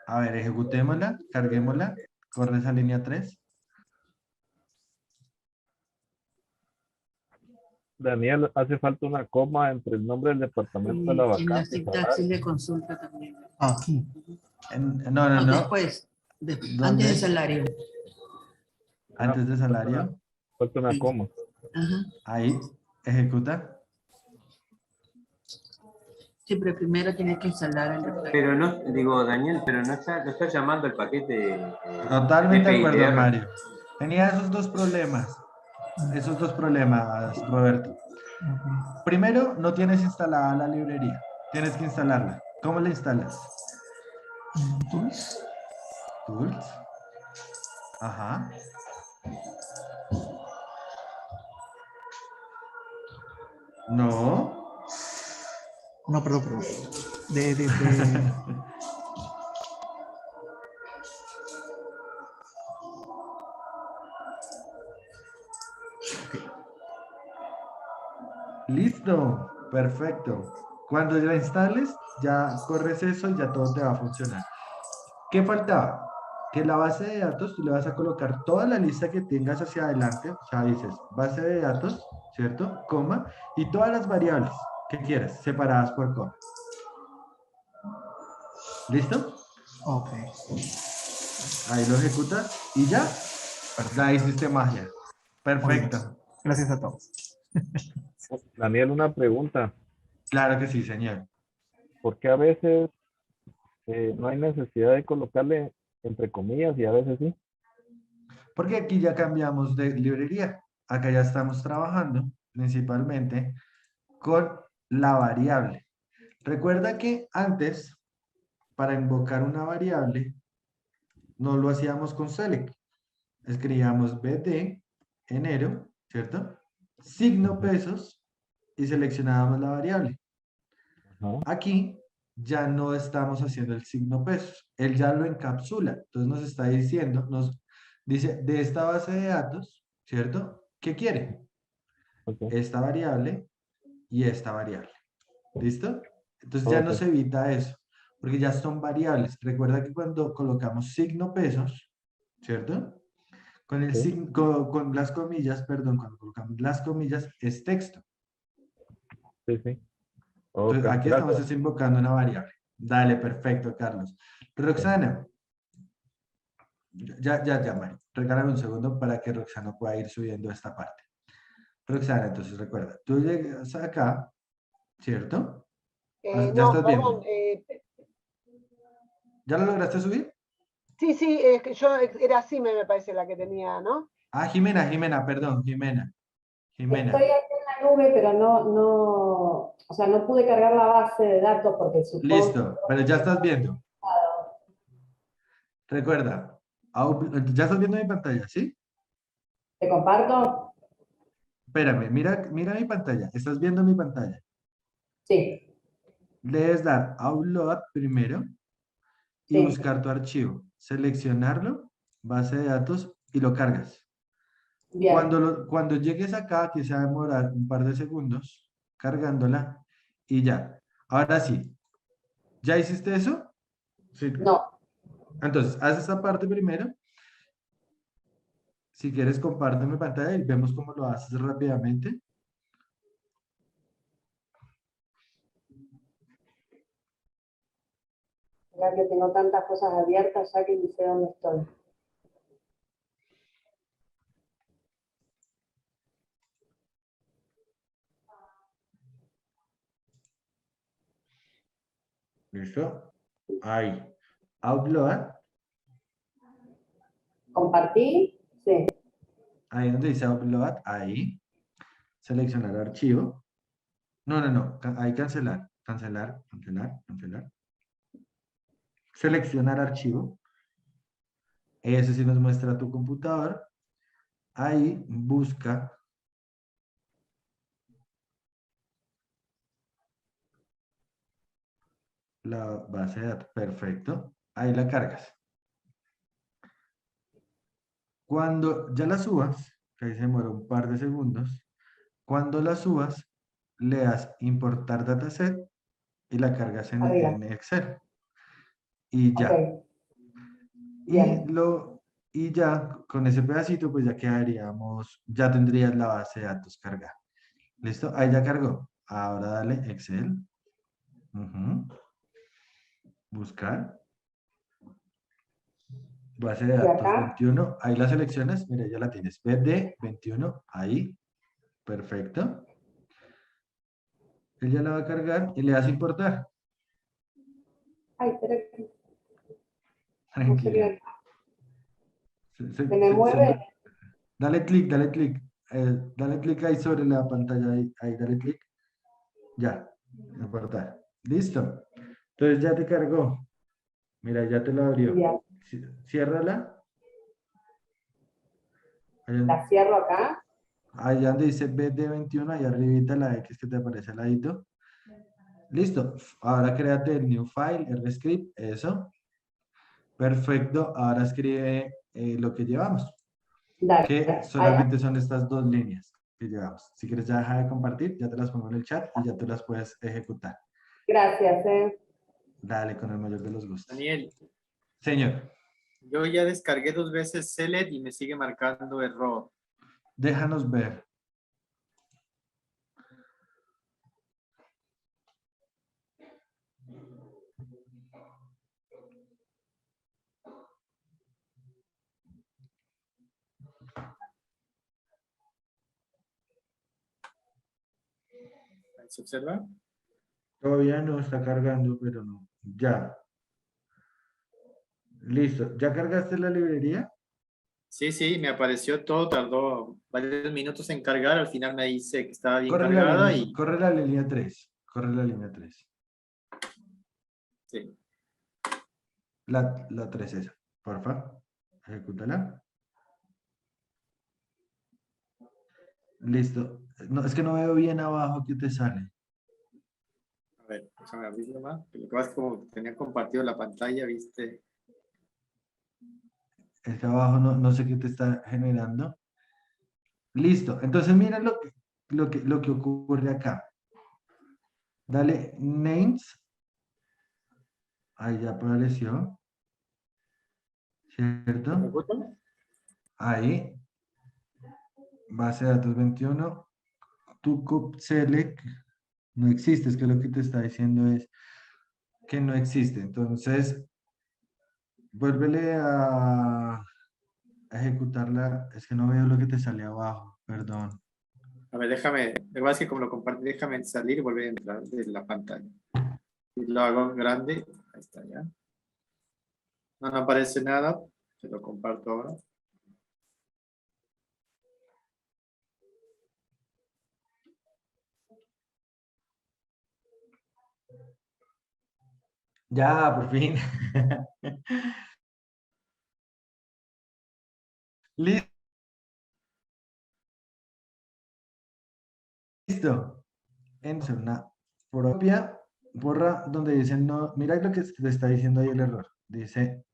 [SPEAKER 4] A ver, ejecutémosla, carguémosla. Corre esa línea 3.
[SPEAKER 8] Daniel, hace falta una coma entre el nombre del departamento de la
[SPEAKER 7] En la
[SPEAKER 8] vacante.
[SPEAKER 7] sintaxis de consulta también.
[SPEAKER 11] Aquí.
[SPEAKER 4] No.
[SPEAKER 7] Después, antes de salario.
[SPEAKER 4] Antes de salario.
[SPEAKER 8] Falta una coma.
[SPEAKER 7] Ajá.
[SPEAKER 4] Ahí, ejecuta.
[SPEAKER 7] Sí, pero primero tienes que instalar el repertorio.
[SPEAKER 2] Pero no, digo, Daniel, pero no está llamando el paquete.
[SPEAKER 4] Totalmente de acuerdo,
[SPEAKER 2] DPIDR.
[SPEAKER 4] Mario. Tenía esos dos problemas, Roberto. Primero, no tienes instalada la librería. Tienes que instalarla. ¿Cómo la instalas?
[SPEAKER 11] Tools.
[SPEAKER 4] Tools. Ajá. No.
[SPEAKER 11] No, perdón. De...
[SPEAKER 4] Listo. Perfecto. Cuando la instales, ya corres eso y ya todo te va a funcionar. ¿Qué faltaba? Que la base de datos tú le vas a colocar toda la lista que tengas hacia adelante. O sea, dices base de datos, ¿cierto? Coma. Y todas las variables que quieras, separadas por coma. ¿Listo?
[SPEAKER 11] Ok.
[SPEAKER 4] Ahí lo ejecutas y ya. Ya hiciste magia. Perfecto.
[SPEAKER 11] Gracias a todos.
[SPEAKER 8] Daniel, una pregunta.
[SPEAKER 4] Claro que sí, señor.
[SPEAKER 8] ¿Por qué a veces no hay necesidad de colocarle entre comillas y a veces sí?
[SPEAKER 4] Porque aquí ya cambiamos de librería. Acá ya estamos trabajando principalmente con la variable. Recuerda que antes, para invocar una variable, no lo hacíamos con select. Escribíamos BD, enero, ¿cierto? Signo pesos y seleccionábamos la variable. Aquí ya no estamos haciendo el signo pesos. Él ya lo encapsula. Entonces nos está diciendo, nos dice, de esta base de datos, ¿cierto? ¿Qué quiere? Esta variable y esta variable. ¿Listo? Entonces ya nos evita eso, porque ya son variables. Recuerda que cuando colocamos signo pesos, ¿cierto? Con el signo, con las comillas, perdón, cuando colocamos las comillas es texto.
[SPEAKER 8] Sí, sí.
[SPEAKER 4] Entonces aquí estamos invocando una variable. Dale, perfecto, Carlos. Roxana. Ya, Mari. Regálame un segundo para que Roxana pueda ir subiendo esta parte. Roxana, entonces recuerda, tú llegas acá, ¿cierto? Ya
[SPEAKER 5] no,
[SPEAKER 4] estás
[SPEAKER 5] perdón.
[SPEAKER 4] viendo. ¿Ya lo lograste subir?
[SPEAKER 5] Sí, es que yo era así, me parece la que tenía, ¿no?
[SPEAKER 4] Ah, Jimena, perdón, Jimena.
[SPEAKER 6] Estoy aquí en la nube, pero o sea, no pude cargar la base de datos porque supongo...
[SPEAKER 4] Listo, pero ya estás viendo. Recuerda, ya estás viendo mi pantalla, ¿sí?
[SPEAKER 6] ¿Te comparto?
[SPEAKER 4] Espérame, mira mi pantalla. ¿Estás viendo mi pantalla?
[SPEAKER 6] Sí.
[SPEAKER 4] Debes dar Upload primero y buscar tu archivo. Seleccionarlo, base de datos y lo cargas.
[SPEAKER 6] Bien.
[SPEAKER 4] Cuando llegues acá, que se va a demorar un par de segundos cargándola y ya. Ahora sí. ¿Ya hiciste eso? Sí.
[SPEAKER 6] No.
[SPEAKER 4] Entonces, haz esta parte primero. Si quieres, compárteme pantalla y vemos cómo lo haces rápidamente.
[SPEAKER 6] Ya que tengo tantas cosas abiertas ya que ni sé dónde estoy.
[SPEAKER 4] ¿Listo? Ahí. Upload.
[SPEAKER 6] ¿Compartí? Sí.
[SPEAKER 4] Ahí donde dice upload, ahí. Seleccionar archivo. No. Ahí cancelar. Cancelar. Seleccionar archivo. Ese sí nos muestra tu computador. Ahí busca la base de datos. Perfecto. Ahí la cargas. Cuando ya la subas, que ahí se demora un par de segundos, cuando la subas, le das importar dataset y la cargas en Excel. Y ya.
[SPEAKER 6] Okay.
[SPEAKER 4] Y ya con ese pedacito, pues ya quedaríamos, ya tendrías la base de datos cargada. ¿Listo? Ahí ya cargó. Ahora dale Excel. Buscar. Base de datos 21. Ahí la seleccionas. Mira, ya la tienes. BD 21. Ahí. Perfecto. Él ya la va a cargar y le das importar.
[SPEAKER 6] Ay, espera.
[SPEAKER 4] Tranquila.
[SPEAKER 6] Se me mueve.
[SPEAKER 4] Dale clic. Dale clic ahí sobre la pantalla. Ahí dale clic. Ya. Importar. Listo. Entonces ya te cargó. Mira, ya te lo abrió.
[SPEAKER 6] Ya.
[SPEAKER 4] Ciérrala.
[SPEAKER 6] ¿La cierro acá?
[SPEAKER 4] Allá donde dice BD21, ahí arribita la X que te aparece al ladito. Listo. Ahora créate el new file, el script, eso. Perfecto. Ahora escribe lo que llevamos.
[SPEAKER 6] Dale.
[SPEAKER 4] Que solamente son estas dos líneas que llevamos. Si quieres ya deja de compartir, ya te las pongo en el chat y ya tú las puedes ejecutar.
[SPEAKER 6] Gracias.
[SPEAKER 4] Dale, con el mayor de los gustos.
[SPEAKER 10] Daniel.
[SPEAKER 4] Señor.
[SPEAKER 10] Yo ya descargué 2 veces Select y me sigue marcando error.
[SPEAKER 4] Déjanos ver.
[SPEAKER 10] ¿Se observa?
[SPEAKER 4] Todavía no está cargando, pero no. Ya. Listo. ¿Ya cargaste la librería?
[SPEAKER 10] Sí, me apareció todo, tardó varios minutos en cargar, al final me dice que estaba bien
[SPEAKER 4] Corre
[SPEAKER 10] cargada y...
[SPEAKER 4] corre la línea 3. Corre la línea 3.
[SPEAKER 10] Sí.
[SPEAKER 4] La 3 esa. Porfa. Ejecútala. Listo. No, es que no veo bien abajo qué te sale.
[SPEAKER 10] A ver, déjame abrirlo más. Lo que pasa es que como tenía compartido la pantalla, viste.
[SPEAKER 4] Es que abajo no sé qué te está generando. Listo. Entonces mira lo que ocurre acá. Dale names. Ahí ya apareció. ¿Cierto? Ahí. Base de datos 21. Tu cup select no existe. Es que lo que te está diciendo es que no existe. Entonces, vuélvele a ejecutarla. Es que no veo lo que te sale abajo. Perdón.
[SPEAKER 10] A ver, déjame, lo que pasa es que como lo compartí, déjame salir y volver a entrar de la pantalla. Y lo hago grande, ahí está ya. No aparece nada, te lo comparto ahora.
[SPEAKER 4] Ya, por fin. Listo. En una propia, borra donde dicen no, mira lo que te está diciendo ahí el error. Dice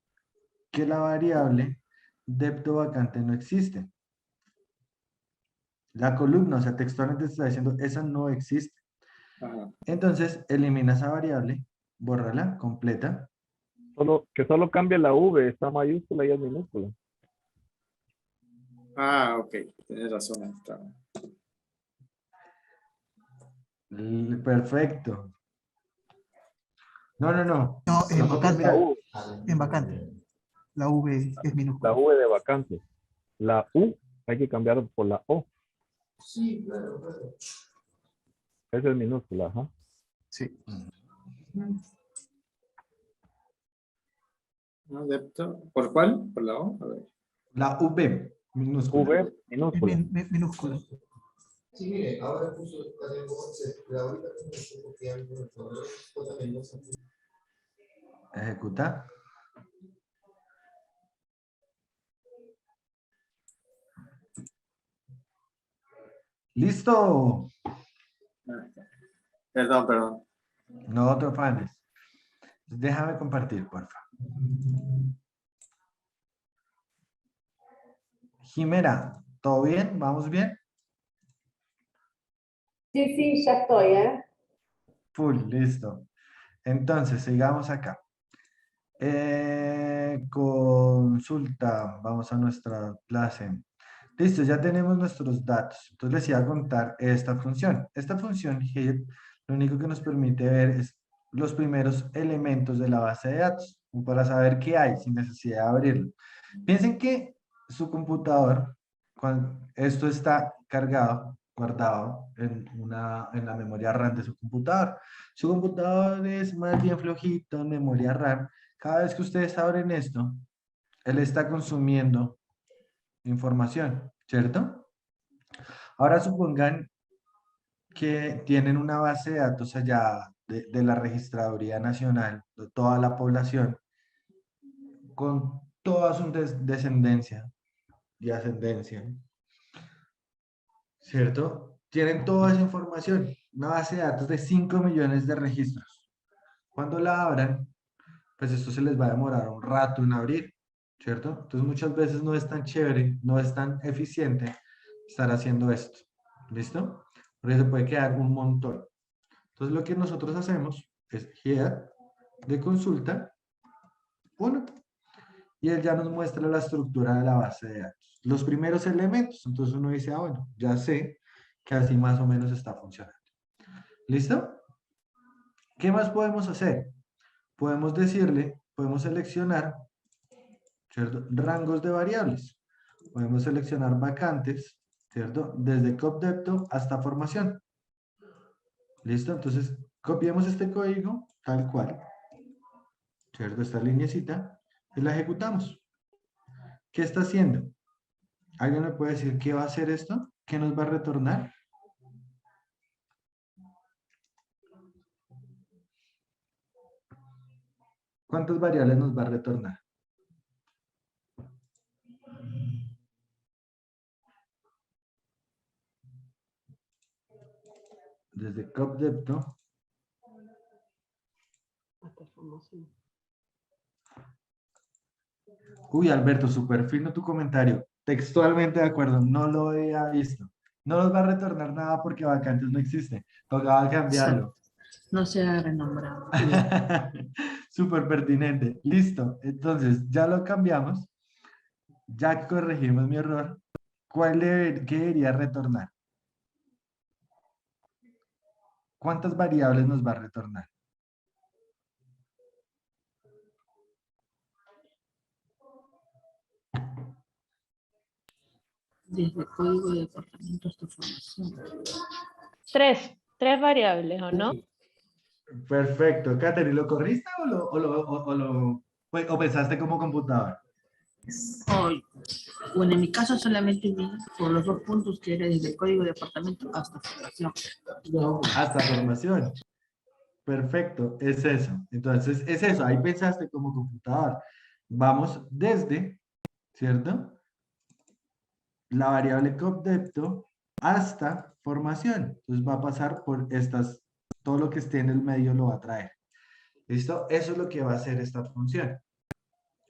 [SPEAKER 4] que la variable depto vacante no existe. La columna, o sea, textualmente te está diciendo esa no existe.
[SPEAKER 10] Ajá.
[SPEAKER 4] Entonces, elimina esa variable, bórrala completa.
[SPEAKER 8] Que solo cambie la V, está mayúscula y es minúscula.
[SPEAKER 10] Ah, ok, tienes razón. Ahí está.
[SPEAKER 4] Perfecto. No.
[SPEAKER 11] No, en
[SPEAKER 4] Lo copias,
[SPEAKER 11] vacante.
[SPEAKER 4] mira.
[SPEAKER 11] En vacante. La V es minúscula.
[SPEAKER 8] La V de vacante. La U hay que cambiar por la O.
[SPEAKER 12] Sí, claro.
[SPEAKER 8] Esa es minúscula, ajá.
[SPEAKER 11] Sí.
[SPEAKER 10] Adepto. ¿Por cuál? ¿Por la O? A ver.
[SPEAKER 4] La V minúscula.
[SPEAKER 8] V minúscula.
[SPEAKER 11] Minúscula.
[SPEAKER 12] Sí, mire, ahora puso ahorita estoy copiando el correo, también no se
[SPEAKER 4] Ejecuta. ¡Listo!
[SPEAKER 10] Perdón.
[SPEAKER 4] No te afanes. Déjame compartir, por favor. Jimena, ¿todo bien? ¿Vamos bien?
[SPEAKER 6] Sí, ya estoy, ¿eh?
[SPEAKER 4] Full, listo. Entonces, sigamos acá. Consulta, vamos a nuestra clase. Listo, ya tenemos nuestros datos. Entonces les iba a contar esta función. Esta función head lo único que nos permite ver es los primeros elementos de la base de datos, para saber qué hay sin necesidad de abrirlo. Piensen que su computador, cuando esto está cargado, guardado en la memoria RAM de su computador. Su computador es más bien flojito en memoria RAM. Cada vez que ustedes abren esto, él está consumiendo información, ¿cierto? Ahora supongan que tienen una base de datos allá de la Registraduría Nacional, de toda la población, con toda su descendencia y ascendencia, ¿cierto? Tienen toda esa información, una base de datos de 5 millones de registros. Cuando la abran, pues esto se les va a demorar un rato en abrir, ¿cierto? Entonces muchas veces no es tan chévere, no es tan eficiente estar haciendo esto, ¿listo? Por eso puede quedar un montón. Entonces lo que nosotros hacemos es head de consulta 1 y él ya nos muestra la estructura de la base de datos. Los primeros elementos, entonces uno dice, bueno, ya sé que así más o menos está funcionando. ¿Listo? ¿Qué más podemos hacer? Podemos decirle, podemos seleccionar, ¿cierto?, rangos de variables. Podemos seleccionar vacantes, ¿cierto?, desde COPDEPTO hasta formación. ¿Listo? Entonces, copiamos este código tal cual, ¿cierto?, esta lineecita, y la ejecutamos. ¿Qué está haciendo? ¿Alguien me puede decir qué va a hacer esto? ¿Qué nos va a retornar? ¿Cuántas variables nos va a retornar? Desde COPDEPTO. Uy, Alberto, súper fino tu comentario. Textualmente de acuerdo, no lo había visto. No nos va a retornar nada porque vacantes no existe. Tocaba cambiarlo.
[SPEAKER 7] No se ha renombrado.
[SPEAKER 4] Súper pertinente. Listo. Entonces, ya lo cambiamos. Ya corregimos mi error. ¿Qué debería retornar? ¿Cuántas variables nos va a retornar?
[SPEAKER 7] Desde código de departamento hasta formación.
[SPEAKER 13] Tres variables, ¿o no?
[SPEAKER 4] Perfecto. Katherine, ¿lo corriste o pensaste como computador?
[SPEAKER 7] Bueno, en mi caso solamente vi por los 2 puntos que era desde el código de departamento hasta formación.
[SPEAKER 4] Hasta formación. Perfecto, es eso. Entonces, es eso. Ahí pensaste como computador. Vamos desde, ¿cierto?, la variable COPDEPTO hasta formación. Entonces va a pasar por estas, todo lo que esté en el medio lo va a traer. ¿Listo? Eso es lo que va a hacer esta función.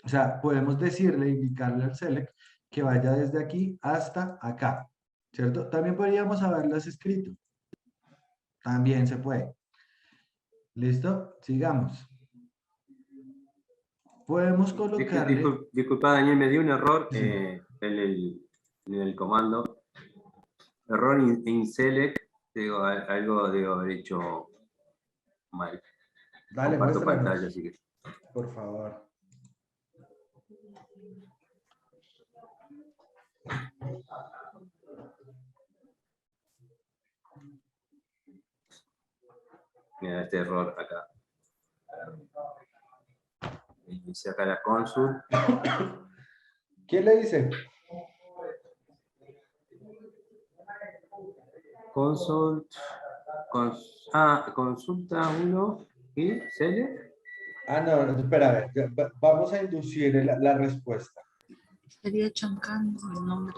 [SPEAKER 4] O sea, podemos decirle, indicarle al select que vaya desde aquí hasta acá, ¿cierto? También podríamos haberlas escrito. También se puede. ¿Listo? Sigamos. Podemos colocarle...
[SPEAKER 2] Disculpa, Daniel, me dio un error en el comando. Error in select, digo, algo debo haber hecho mal.
[SPEAKER 4] Dale,
[SPEAKER 2] Comparto
[SPEAKER 4] muéstranos,
[SPEAKER 2] pantalla, así que.
[SPEAKER 4] por favor.
[SPEAKER 2] Mira este error acá. Y dice acá la cónsul.
[SPEAKER 4] ¿Quién le dice?
[SPEAKER 2] Consulta 1 y select.
[SPEAKER 4] Ah, no, espera, a ver, vamos a inducir la respuesta.
[SPEAKER 7] Estaría chancando el nombre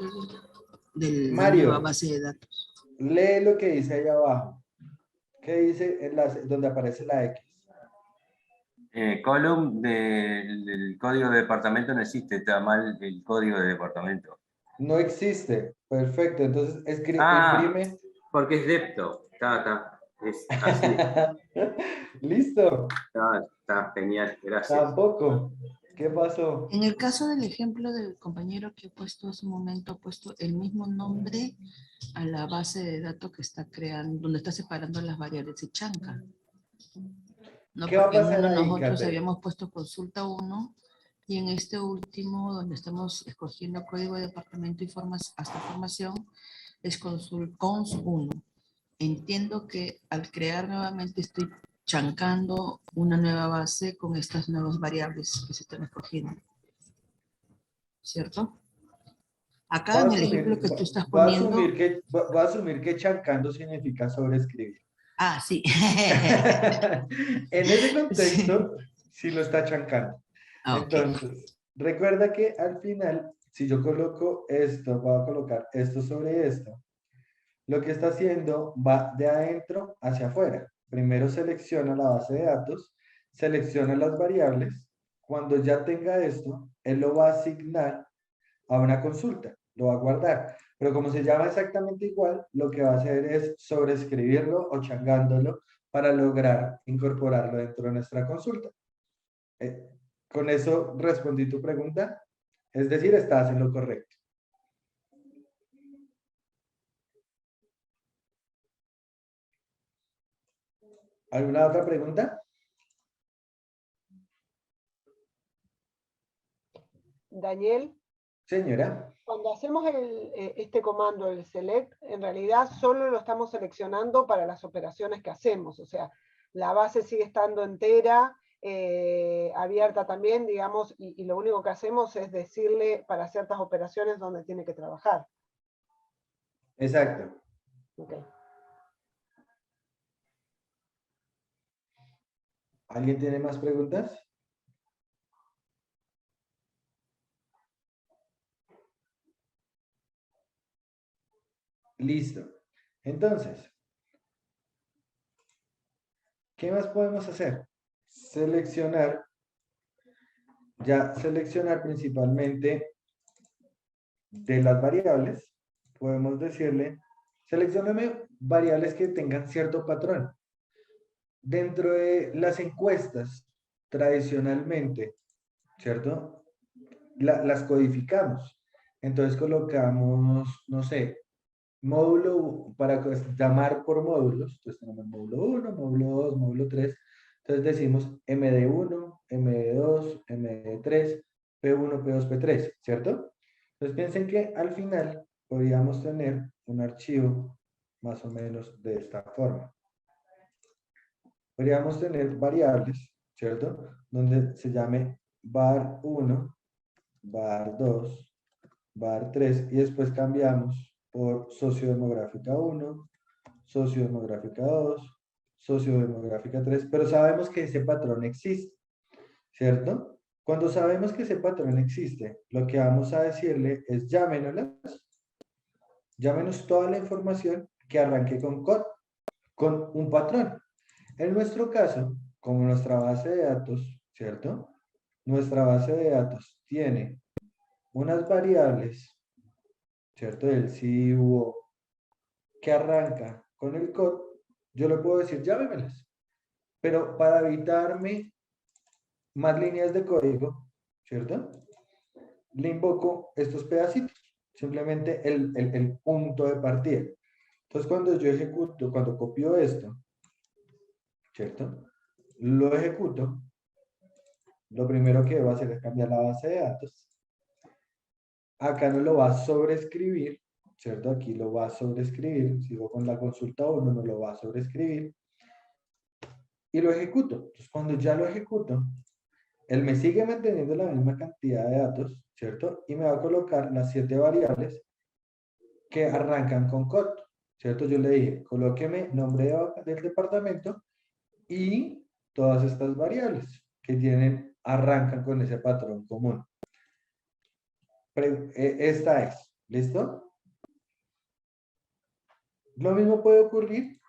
[SPEAKER 7] de la
[SPEAKER 4] Mario,
[SPEAKER 7] nueva base de datos.
[SPEAKER 4] lee lo que dice ahí abajo. ¿Qué dice donde aparece la X?
[SPEAKER 2] Column del código de departamento no existe, está mal el código de departamento.
[SPEAKER 4] No existe. Perfecto, entonces imprime.
[SPEAKER 2] Porque es depto. Está. Es así.
[SPEAKER 4] Listo.
[SPEAKER 2] Está genial, gracias.
[SPEAKER 4] Tampoco. ¿Qué pasó?
[SPEAKER 7] En el caso del ejemplo del compañero que he puesto hace un momento, ha puesto el mismo nombre a la base de datos que está creando, donde está separando las variables de chanca. No,
[SPEAKER 4] ¿Qué va a
[SPEAKER 7] porque en
[SPEAKER 4] pasar
[SPEAKER 7] uno
[SPEAKER 4] ahí,
[SPEAKER 7] nosotros
[SPEAKER 4] Kate?
[SPEAKER 7] habíamos puesto consulta 1 y en este último, donde estamos escogiendo código de departamento y hasta formación, es cons 1. Entiendo que al crear nuevamente estoy chancando una nueva base con estas nuevas variables que se están escogiendo. ¿Cierto? Acá en el ejemplo que tú estás poniendo...
[SPEAKER 4] Va a asumir que chancando significa sobreescribir.
[SPEAKER 7] Ah, sí.
[SPEAKER 4] En ese contexto, sí lo está chancando. Entonces, recuerda que al final, si yo coloco esto, voy a colocar esto sobre esto, lo que está haciendo va de adentro hacia afuera. Primero selecciona la base de datos, selecciona las variables. Cuando ya tenga esto, él lo va a asignar a una consulta, lo va a guardar. Pero como se llama exactamente igual, lo que va a hacer es sobreescribirlo o changándolo para lograr incorporarlo dentro de nuestra consulta. Con eso respondí tu pregunta. Es decir, estás en lo correcto. ¿Alguna otra pregunta?
[SPEAKER 5] Daniel.
[SPEAKER 4] Señora.
[SPEAKER 5] Cuando hacemos este comando, el select, en realidad solo lo estamos seleccionando para las operaciones que hacemos. O sea, la base sigue estando entera, abierta también, digamos, y lo único que hacemos es decirle para ciertas operaciones dónde tiene que trabajar.
[SPEAKER 4] Exacto.
[SPEAKER 5] Okay.
[SPEAKER 4] ¿Alguien tiene más preguntas? Listo. Entonces, ¿qué más podemos hacer? Seleccionar principalmente de las variables. Podemos decirle, seleccióname variables que tengan cierto patrón. Dentro de las encuestas, tradicionalmente, ¿cierto? Las codificamos. Entonces colocamos, no sé, módulo para llamar por módulos. Entonces tenemos módulo 1, módulo 2, módulo 3. Entonces decimos MD1, MD2, MD3, P1, P2, P3, ¿cierto? Entonces piensen que al final podríamos tener un archivo más o menos de esta forma. Podríamos tener variables, ¿cierto? Donde se llame var1, var2, var3 y después cambiamos por sociodemográfica 1, sociodemográfica 2, sociodemográfica 3, pero sabemos que ese patrón existe, ¿cierto? Cuando sabemos que ese patrón existe, lo que vamos a decirle es llámenos toda la información que arranque con un patrón. En nuestro caso, como nuestra base de datos, ¿cierto? Nuestra base de datos tiene unas variables, ¿cierto? Del sí u o, que arranca con el COD, yo le puedo decir, llámemelas. Pero para evitarme más líneas de código, ¿cierto? Le invoco estos pedacitos, simplemente el punto de partida. Entonces, cuando yo ejecuto, cuando copio esto, ¿cierto? lo ejecuto, lo primero que debo hacer es cambiar la base de datos. Acá no lo va a sobreescribir, ¿cierto? Aquí lo va a sobreescribir. Sigo con la consulta 1, no lo va a sobreescribir. Y lo ejecuto. Entonces, cuando ya lo ejecuto, él me sigue manteniendo la misma cantidad de datos, ¿cierto? Y me va a colocar las 7 variables que arrancan con COT, ¿cierto? Yo le dije, colóqueme nombre del departamento y todas estas variables que arrancan con ese patrón común. Esta es, ¿listo? Lo mismo puede ocurrir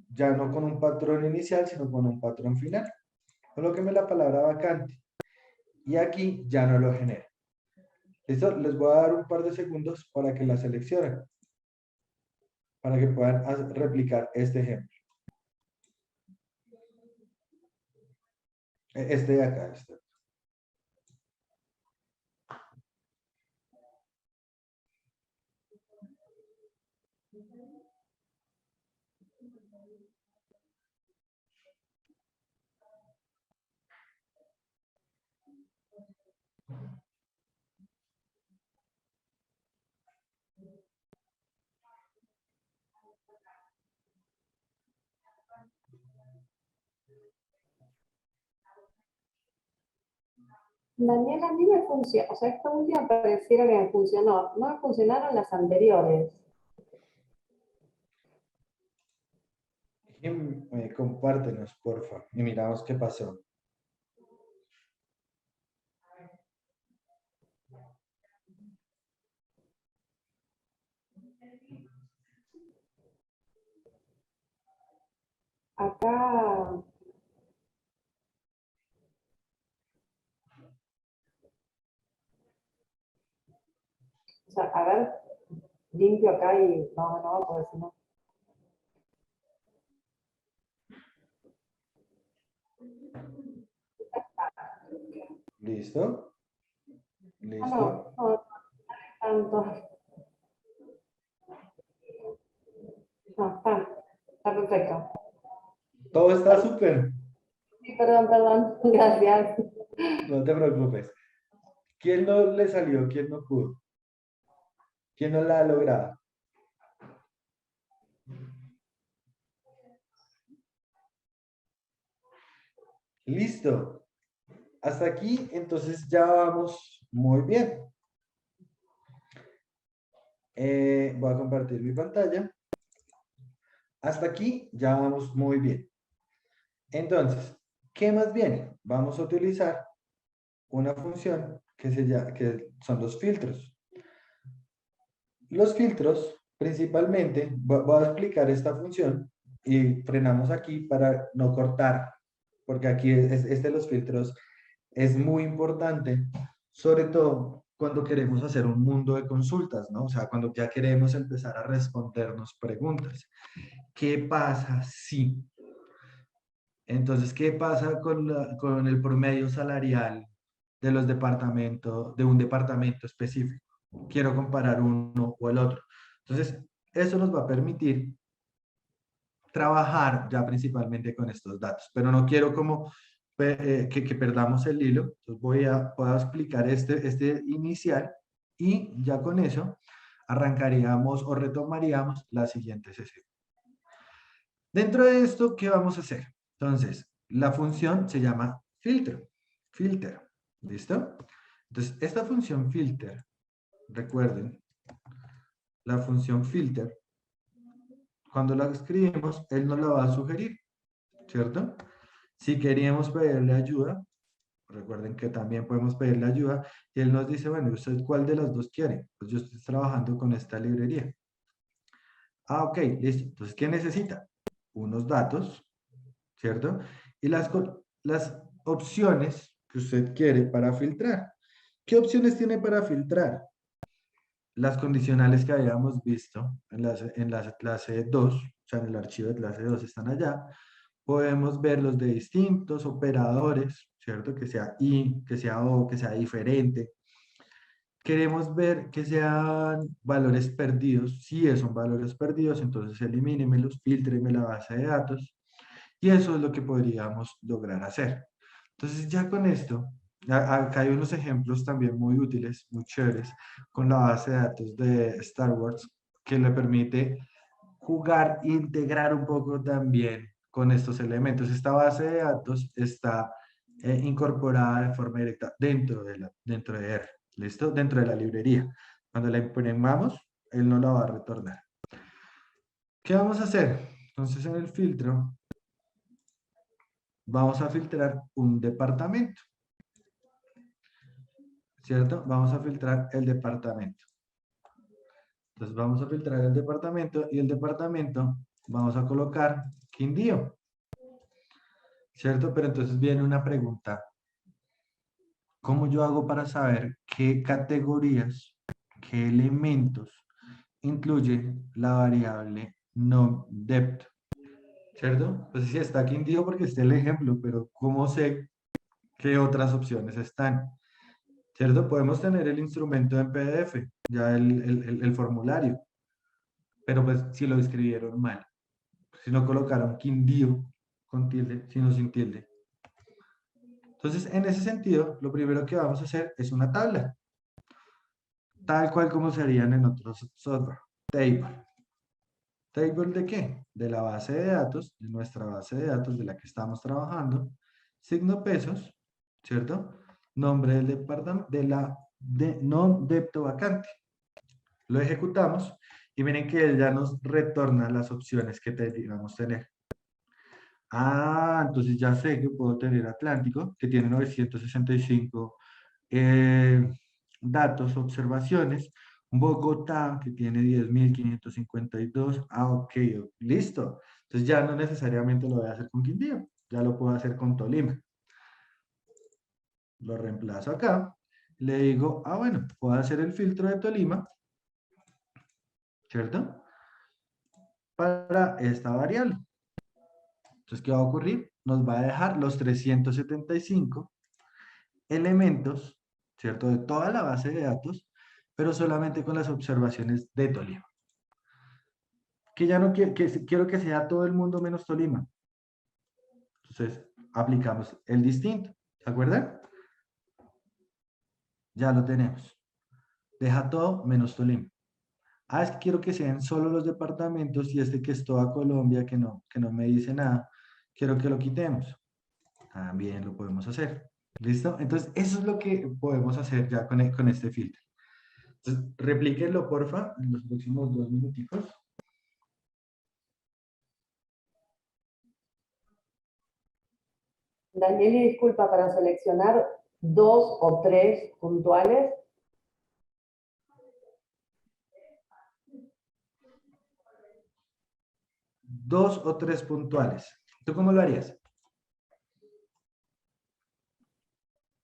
[SPEAKER 4] ya no con un patrón inicial, sino con un patrón final. Colóqueme la palabra vacante. Y aquí ya no lo genera. ¿Listo? Les voy a dar un par de segundos para que la seleccionen. Para que puedan replicar este ejemplo. Este de acá. Este.
[SPEAKER 6] Daniela, a mí me funciona, o sea, esta última pareciera que me funcionó, no me funcionaron las anteriores.
[SPEAKER 4] Compártenos, porfa, y miramos qué pasó.
[SPEAKER 6] Acá... O sea, a ver, limpio acá y no, porque si no...
[SPEAKER 4] ¿Listo? ¿Listo?
[SPEAKER 6] No tanto. No, está perfecto.
[SPEAKER 4] Todo está súper.
[SPEAKER 6] Sí, perdón, gracias.
[SPEAKER 4] No te preocupes. ¿Quién no le salió? ¿Quién no pudo? ¿Quién no la ha logrado? Listo. Hasta aquí, entonces ya vamos muy bien. Voy a compartir mi pantalla. Hasta aquí ya vamos muy bien. Entonces, ¿qué más viene? Vamos a utilizar una función que son los filtros. Los filtros, principalmente, voy a explicar esta función y frenamos aquí para no cortar, porque aquí este de los filtros es muy importante, sobre todo cuando queremos hacer un mundo de consultas, ¿no? O sea, cuando ya queremos empezar a respondernos preguntas. ¿Qué pasa si? Entonces, ¿qué pasa con el promedio salarial de los departamentos, de un departamento específico? Quiero comparar uno o el otro. Entonces, eso nos va a permitir trabajar ya principalmente con estos datos, pero no quiero como que perdamos el hilo. Entonces voy a explicar este inicial y ya con eso arrancaríamos o retomaríamos la siguiente sesión. Dentro de esto, ¿qué vamos a hacer? Entonces, la función se llama filtro, filter, ¿listo? Entonces, esta función filter, recuerden, la función filter, cuando la escribimos, él nos la va a sugerir, ¿cierto? Si queríamos pedirle ayuda, recuerden que también podemos pedirle ayuda, y él nos dice, bueno, ¿usted cuál de las dos quiere? Pues yo estoy trabajando con esta librería. Ah, ok, listo. Entonces, ¿qué necesita? Unos datos, ¿cierto? Y las opciones que usted quiere para filtrar. ¿Qué opciones tiene para filtrar? Las condicionales que habíamos visto en la clase 2, o sea, en el archivo de clase 2 están allá. Podemos ver los de distintos operadores, ¿cierto? Que sea y, que sea o, que sea diferente. Queremos ver que sean valores perdidos. Si son valores perdidos, entonces elimínemelos, filtreme la base de datos. Y eso es lo que podríamos lograr hacer. Entonces ya con esto, acá hay unos ejemplos también muy útiles, muy chéveres, con la base de datos de Star Wars, que le permite jugar e integrar un poco también con estos elementos. Esta base de datos está incorporada de forma directa dentro de R, ¿listo? Dentro de la librería. Cuando la imprimamos, él no la va a retornar. ¿Qué vamos a hacer? Entonces en el filtro vamos a filtrar un departamento, ¿cierto? Vamos a filtrar el departamento. Entonces vamos a filtrar el departamento y el departamento vamos a colocar Quindío, ¿cierto? Pero entonces viene una pregunta. ¿Cómo yo hago para saber qué categorías, qué elementos incluye la variable non-depth? ¿Cierto? Pues sí, está Quindío porque está el ejemplo, pero ¿cómo sé qué otras opciones están? ¿Cierto? Podemos tener el instrumento en PDF, ya el formulario, pero pues si lo escribieron mal, si no colocaron Quindío con tilde, sino sin tilde. Entonces, en ese sentido, lo primero que vamos a hacer es una tabla, tal cual como serían en otros software. Table. ¿Table de qué? De la base de datos, de nuestra base de datos de la que estamos trabajando, signo pesos, ¿cierto? Nombre del departamento, de non-depth vacante. Lo ejecutamos y miren que él ya nos retorna las opciones que deberíamos tener. Ah, entonces ya sé que puedo tener Atlántico, que tiene 965 datos, observaciones. Bogotá, que tiene 10.552. Ah, ok, listo. Entonces ya no necesariamente lo voy a hacer con Quindío, ya lo puedo hacer con Tolima. Lo reemplazo acá. Le digo, ah, bueno, puedo hacer el filtro de Tolima, ¿cierto? Para esta variable. Entonces, ¿qué va a ocurrir? Nos va a dejar los 375 elementos, ¿cierto? De toda la base de datos, pero solamente con las observaciones de Tolima. Que ya no quiero que sea todo el mundo menos Tolima. Entonces, aplicamos el distinto. ¿Se acuerdan? Ya lo tenemos. Deja todo menos Tolima. Ah, es que quiero que sean solo los departamentos y este que es toda Colombia, que no me dice nada, quiero que lo quitemos. También lo podemos hacer. ¿Listo? Entonces, eso es lo que podemos hacer ya con este filtro. Entonces, replíquenlo, porfa, en los próximos 2 minuticos.
[SPEAKER 6] Daniel, y disculpa, para seleccionar 2 o 3 puntuales.
[SPEAKER 4] Dos o tres puntuales. ¿Tú cómo lo harías?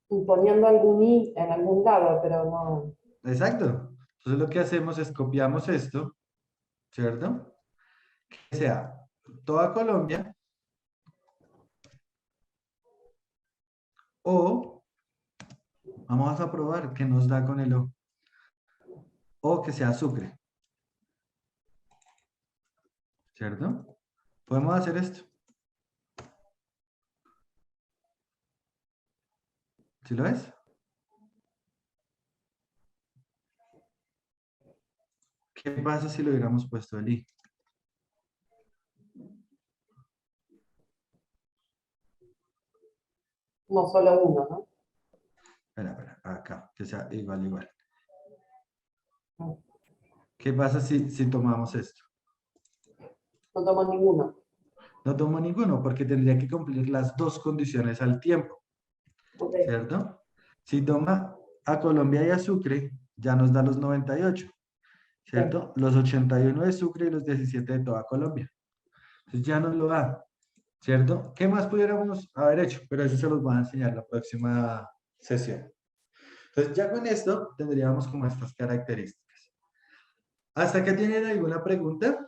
[SPEAKER 6] Poniendo algún i en algún lado, pero no.
[SPEAKER 4] Exacto. Entonces lo que hacemos es copiamos esto, ¿cierto? Que sea toda Colombia o vamos a probar qué nos da con el o que sea Sucre, ¿cierto? Podemos hacer esto. ¿Sí lo ves? ¿Qué pasa si lo hubiéramos puesto el i?
[SPEAKER 6] No solo uno, ¿no?
[SPEAKER 4] Espera, acá, que sea igual. ¿Qué pasa si tomamos esto?
[SPEAKER 6] No tomo ninguno.
[SPEAKER 4] No tomo ninguno porque tendría que cumplir las dos condiciones al tiempo,
[SPEAKER 6] Okay.
[SPEAKER 4] ¿cierto? Si toma a Colombia y a Sucre, ya nos da los 98, ¿cierto? Sí. Los 81 de Sucre y los 17 de toda Colombia. Entonces ya nos lo da, ¿cierto? ¿Qué más pudiéramos haber hecho? Pero eso se los voy a enseñar la próxima sesión. Entonces ya con esto tendríamos como estas características. ¿Hasta que tienen alguna pregunta?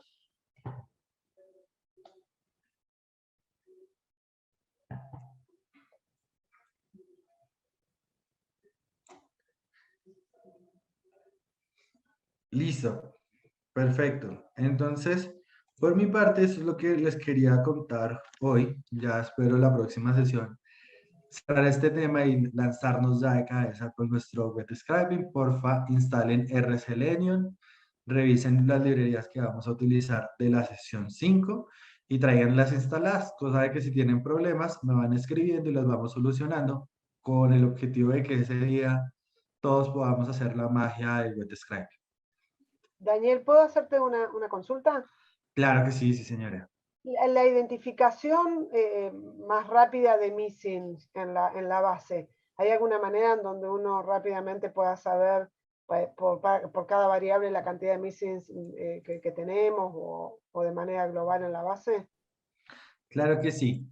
[SPEAKER 4] Listo. Perfecto. Entonces, Por mi parte, eso es lo que les quería contar hoy. Ya espero la próxima sesión cerrar este tema y lanzarnos ya de cabeza con nuestro web scraping. Porfa, instalen R Selenium, revisen las librerías que vamos a utilizar de la sesión 5 y traiganlas instaladas, cosa de que si tienen problemas me van escribiendo y las vamos solucionando con el objetivo de que ese día todos podamos hacer la magia del web scraping.
[SPEAKER 5] Daniel, ¿puedo hacerte una consulta?
[SPEAKER 4] Claro que sí, sí señora.
[SPEAKER 5] La identificación más rápida de missing en la base, ¿hay alguna manera en donde uno rápidamente pueda saber por cada variable la cantidad de missings que tenemos o de manera global en la base?
[SPEAKER 4] Claro que sí.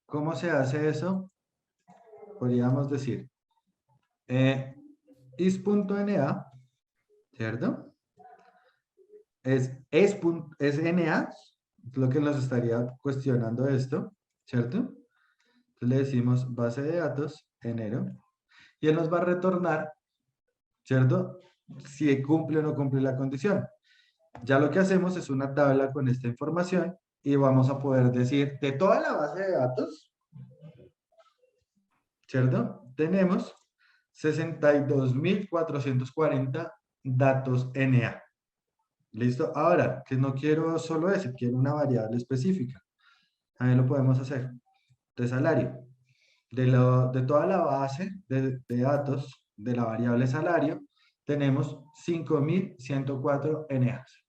[SPEAKER 4] ¿Cómo se hace eso? Podríamos decir is.na, ¿cierto? Es NA, es lo que nos estaría cuestionando esto, ¿cierto? Entonces le decimos base de datos, enero, y él nos va a retornar, ¿cierto? Si cumple o no cumple la condición. Ya lo que hacemos es una tabla con esta información y vamos a poder decir de toda la base de datos, ¿cierto? Tenemos 62.440 datos NA. ¿Listo? Ahora, que no quiero solo eso, quiero una variable específica. También lo podemos hacer. De salario. De toda la base de datos de la variable salario, tenemos 5.104 NAs.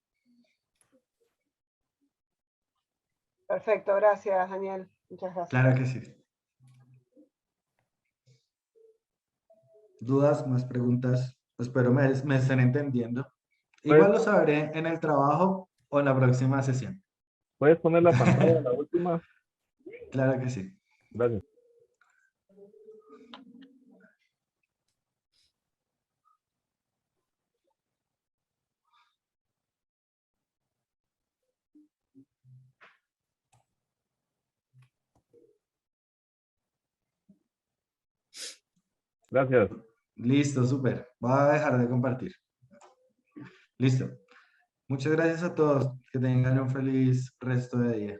[SPEAKER 5] Perfecto, gracias Daniel. Muchas gracias.
[SPEAKER 4] Claro que sí. ¿Dudas, más preguntas? Espero me estén entendiendo. Igual lo sabré en el trabajo o en la próxima sesión.
[SPEAKER 8] ¿Puedes poner la pantalla en la última?
[SPEAKER 4] Claro que sí.
[SPEAKER 8] Gracias. Gracias.
[SPEAKER 4] Listo, súper. Voy a dejar de compartir. Listo. Muchas gracias a todos. Que tengan un feliz resto de día.